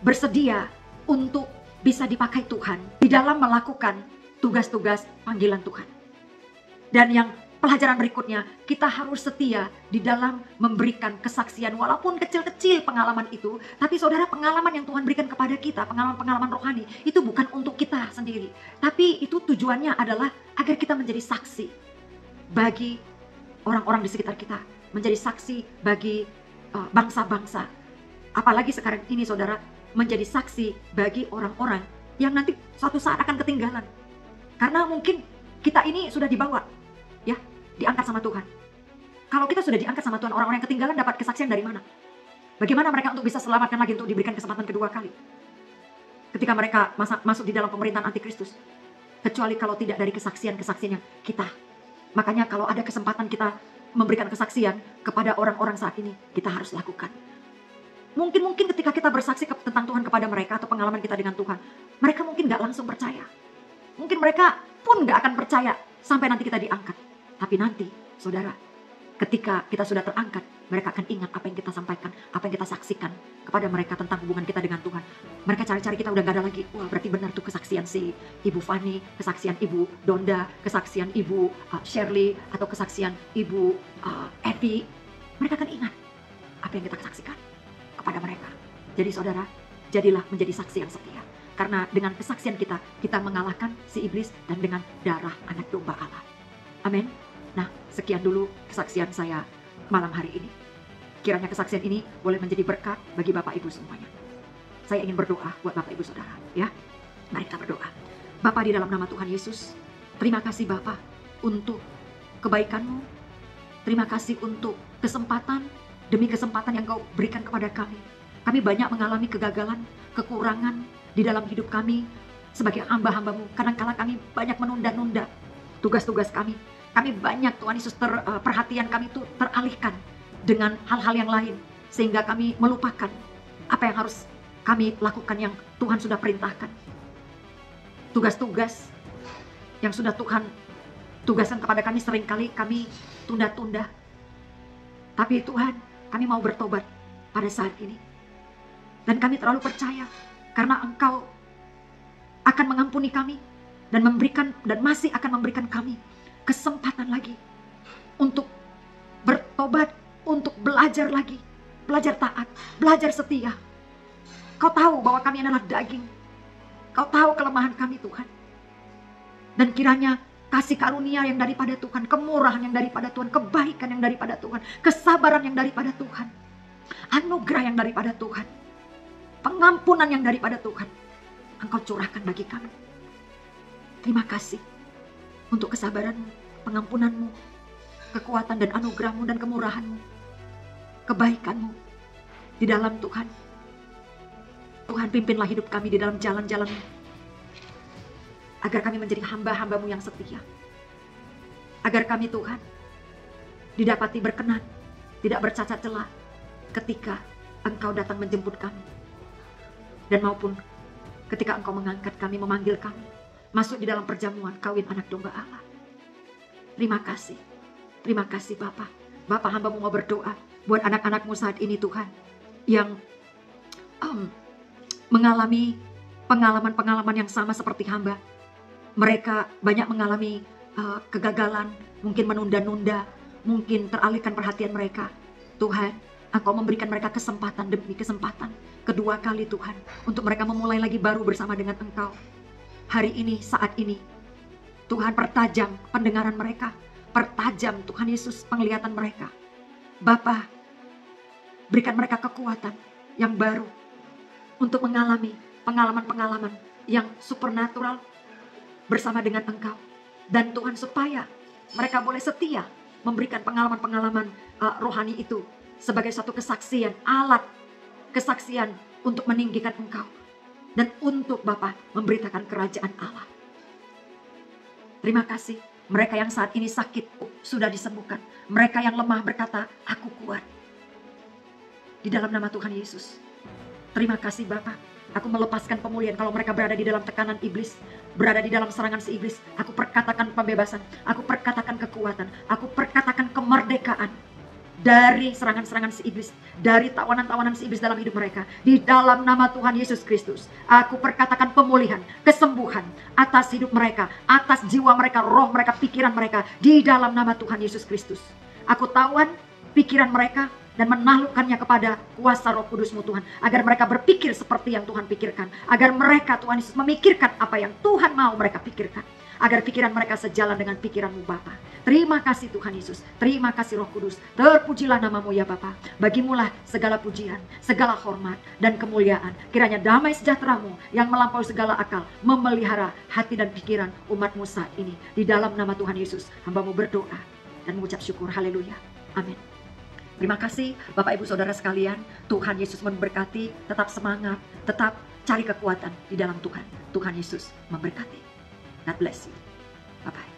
bersedia untuk bisa dipakai Tuhan di dalam melakukan tugas-tugas panggilan Tuhan. Dan yang pelajaran berikutnya, kita harus setia di dalam memberikan kesaksian walaupun kecil-kecil pengalaman itu. Tapi saudara, pengalaman yang Tuhan berikan kepada kita, pengalaman-pengalaman rohani, itu bukan untuk kita sendiri. Tapi itu tujuannya adalah agar kita menjadi saksi bagi orang-orang di sekitar kita. Menjadi saksi bagi bangsa-bangsa. Apalagi sekarang ini saudara, menjadi saksi bagi orang-orang yang nanti suatu saat akan ketinggalan. Karena mungkin kita ini sudah dibawa, ya, diangkat sama Tuhan. Kalau kita sudah diangkat sama Tuhan, orang-orang yang ketinggalan dapat kesaksian dari mana? Bagaimana mereka untuk bisa selamatkan lagi, untuk diberikan kesempatan kedua kali? Ketika mereka masuk di dalam pemerintahan antikristus. Kecuali kalau tidak dari kesaksian-kesaksian yang kita. Makanya kalau ada kesempatan kita memberikan kesaksian kepada orang-orang saat ini, kita harus lakukan. Mungkin ketika kita bersaksi tentang Tuhan kepada mereka atau pengalaman kita dengan Tuhan, mereka mungkin gak langsung percaya. Mungkin mereka pun gak akan percaya sampai nanti kita diangkat. Tapi nanti, saudara, ketika kita sudah terangkat, mereka akan ingat apa yang kita sampaikan, apa yang kita saksikan kepada mereka tentang hubungan kita dengan Tuhan. Mereka cari-cari kita udah gak ada lagi. Wah, berarti benar tuh kesaksian si Ibu Fani, kesaksian Ibu Donda, kesaksian Ibu Shirley, atau kesaksian Ibu Evi. Mereka akan ingat apa yang kita saksikan kepada mereka. Jadi saudara, jadilah menjadi saksi yang setia. Karena dengan kesaksian kita mengalahkan si iblis dan dengan darah anak domba Allah. Amin. Nah, sekian dulu kesaksian saya malam hari ini. Kiranya kesaksian ini boleh menjadi berkat bagi Bapak Ibu semuanya. Saya ingin berdoa buat Bapak Ibu Saudara, ya. Mari kita berdoa. Bapa, di dalam nama Tuhan Yesus, terima kasih Bapa untuk kebaikan-Mu. Terima kasih untuk kesempatan demi kesempatan yang Kau berikan kepada kami. Kami banyak mengalami kegagalan, kekurangan di dalam hidup kami sebagai hamba-hamba-Mu. Kadang-kala kami banyak menunda-nunda tugas-tugas kami. Kami banyak Tuhan Yesus perhatian kami itu teralihkan dengan hal-hal yang lain. Sehingga kami melupakan apa yang harus kami lakukan yang Tuhan sudah perintahkan. Tugas-tugas yang sudah Tuhan tugaskan kepada kami seringkali kami tunda-tunda. Tapi Tuhan, kami mau bertobat pada saat ini. Dan kami terlalu percaya karena Engkau akan mengampuni kami dan memberikan dan masih akan memberikan kami kesempatan lagi untuk bertobat, untuk belajar lagi, belajar taat, belajar setia. Kau tahu bahwa kami adalah daging. Kau tahu kelemahan kami Tuhan. Dan kiranya kasih karunia yang daripada Tuhan, kemurahan yang daripada Tuhan, kebaikan yang daripada Tuhan, kesabaran yang daripada Tuhan, anugerah yang daripada Tuhan, pengampunan yang daripada Tuhan, Engkau curahkan bagi kami. Terima kasih untuk kesabaranmu, pengampunanmu, kekuatan dan anugerahmu dan kemurahanmu, kebaikanmu di dalam Tuhan. Tuhan, pimpinlah hidup kami di dalam jalan-jalan-Mu, agar kami menjadi hamba-hamba-Mu yang setia. Agar kami Tuhan didapati berkenan, tidak bercacat celah ketika Engkau datang menjemput kami. Dan maupun ketika Engkau mengangkat kami, memanggil kami masuk di dalam perjamuan kawin anak domba Allah. Terima kasih Bapa. Bapa, hamba-Mu mau berdoa buat anak-anak-Mu saat ini Tuhan, yang mengalami pengalaman-pengalaman yang sama seperti hamba. Mereka banyak mengalami kegagalan, mungkin menunda-nunda, mungkin teralihkan perhatian mereka. Tuhan, Engkau memberikan mereka kesempatan demi kesempatan, kedua kali Tuhan, untuk mereka memulai lagi baru bersama dengan Engkau. Hari ini, saat ini, Tuhan pertajam pendengaran mereka, pertajam Tuhan Yesus penglihatan mereka. Bapa, berikan mereka kekuatan yang baru untuk mengalami pengalaman-pengalaman yang supernatural bersama dengan Engkau. Dan Tuhan, supaya mereka boleh setia memberikan pengalaman-pengalaman rohani itu sebagai satu kesaksian, alat kesaksian untuk meninggikan Engkau. Dan untuk Bapa memberitakan kerajaan Allah. Terima kasih. Mereka yang saat ini sakit sudah disembuhkan. Mereka yang lemah berkata, aku kuat. Di dalam nama Tuhan Yesus. Terima kasih Bapa. Aku melepaskan pemulihan kalau mereka berada di dalam tekanan iblis, berada di dalam serangan si iblis. Aku perkatakan pembebasan, aku perkatakan kekuatan, aku perkatakan kemerdekaan dari serangan-serangan si iblis, dari tawanan-tawanan si iblis dalam hidup mereka. Di dalam nama Tuhan Yesus Kristus, aku perkatakan pemulihan, kesembuhan atas hidup mereka, atas jiwa mereka, roh mereka, pikiran mereka. Di dalam nama Tuhan Yesus Kristus, aku tawan pikiran mereka dan menaklukkannya kepada kuasa Roh Kudus-Mu Tuhan, agar mereka berpikir seperti yang Tuhan pikirkan, agar mereka Tuhan Yesus memikirkan apa yang Tuhan mau mereka pikirkan, agar pikiran mereka sejalan dengan pikiran-Mu Bapa. Terima kasih Tuhan Yesus, terima kasih Roh Kudus, terpujilah nama-Mu ya Bapa. Bagimulah segala pujian, segala hormat dan kemuliaan. Kiranya damai sejahtera-Mu yang melampaui segala akal memelihara hati dan pikiran umat-Mu saat ini. Di dalam nama Tuhan Yesus, hamba-Mu berdoa dan mengucap syukur. Haleluya, amin. Terima kasih Bapak Ibu Saudara sekalian. Tuhan Yesus memberkati. Tetap semangat, tetap cari kekuatan di dalam Tuhan. Tuhan Yesus memberkati. God bless you. Bye-bye.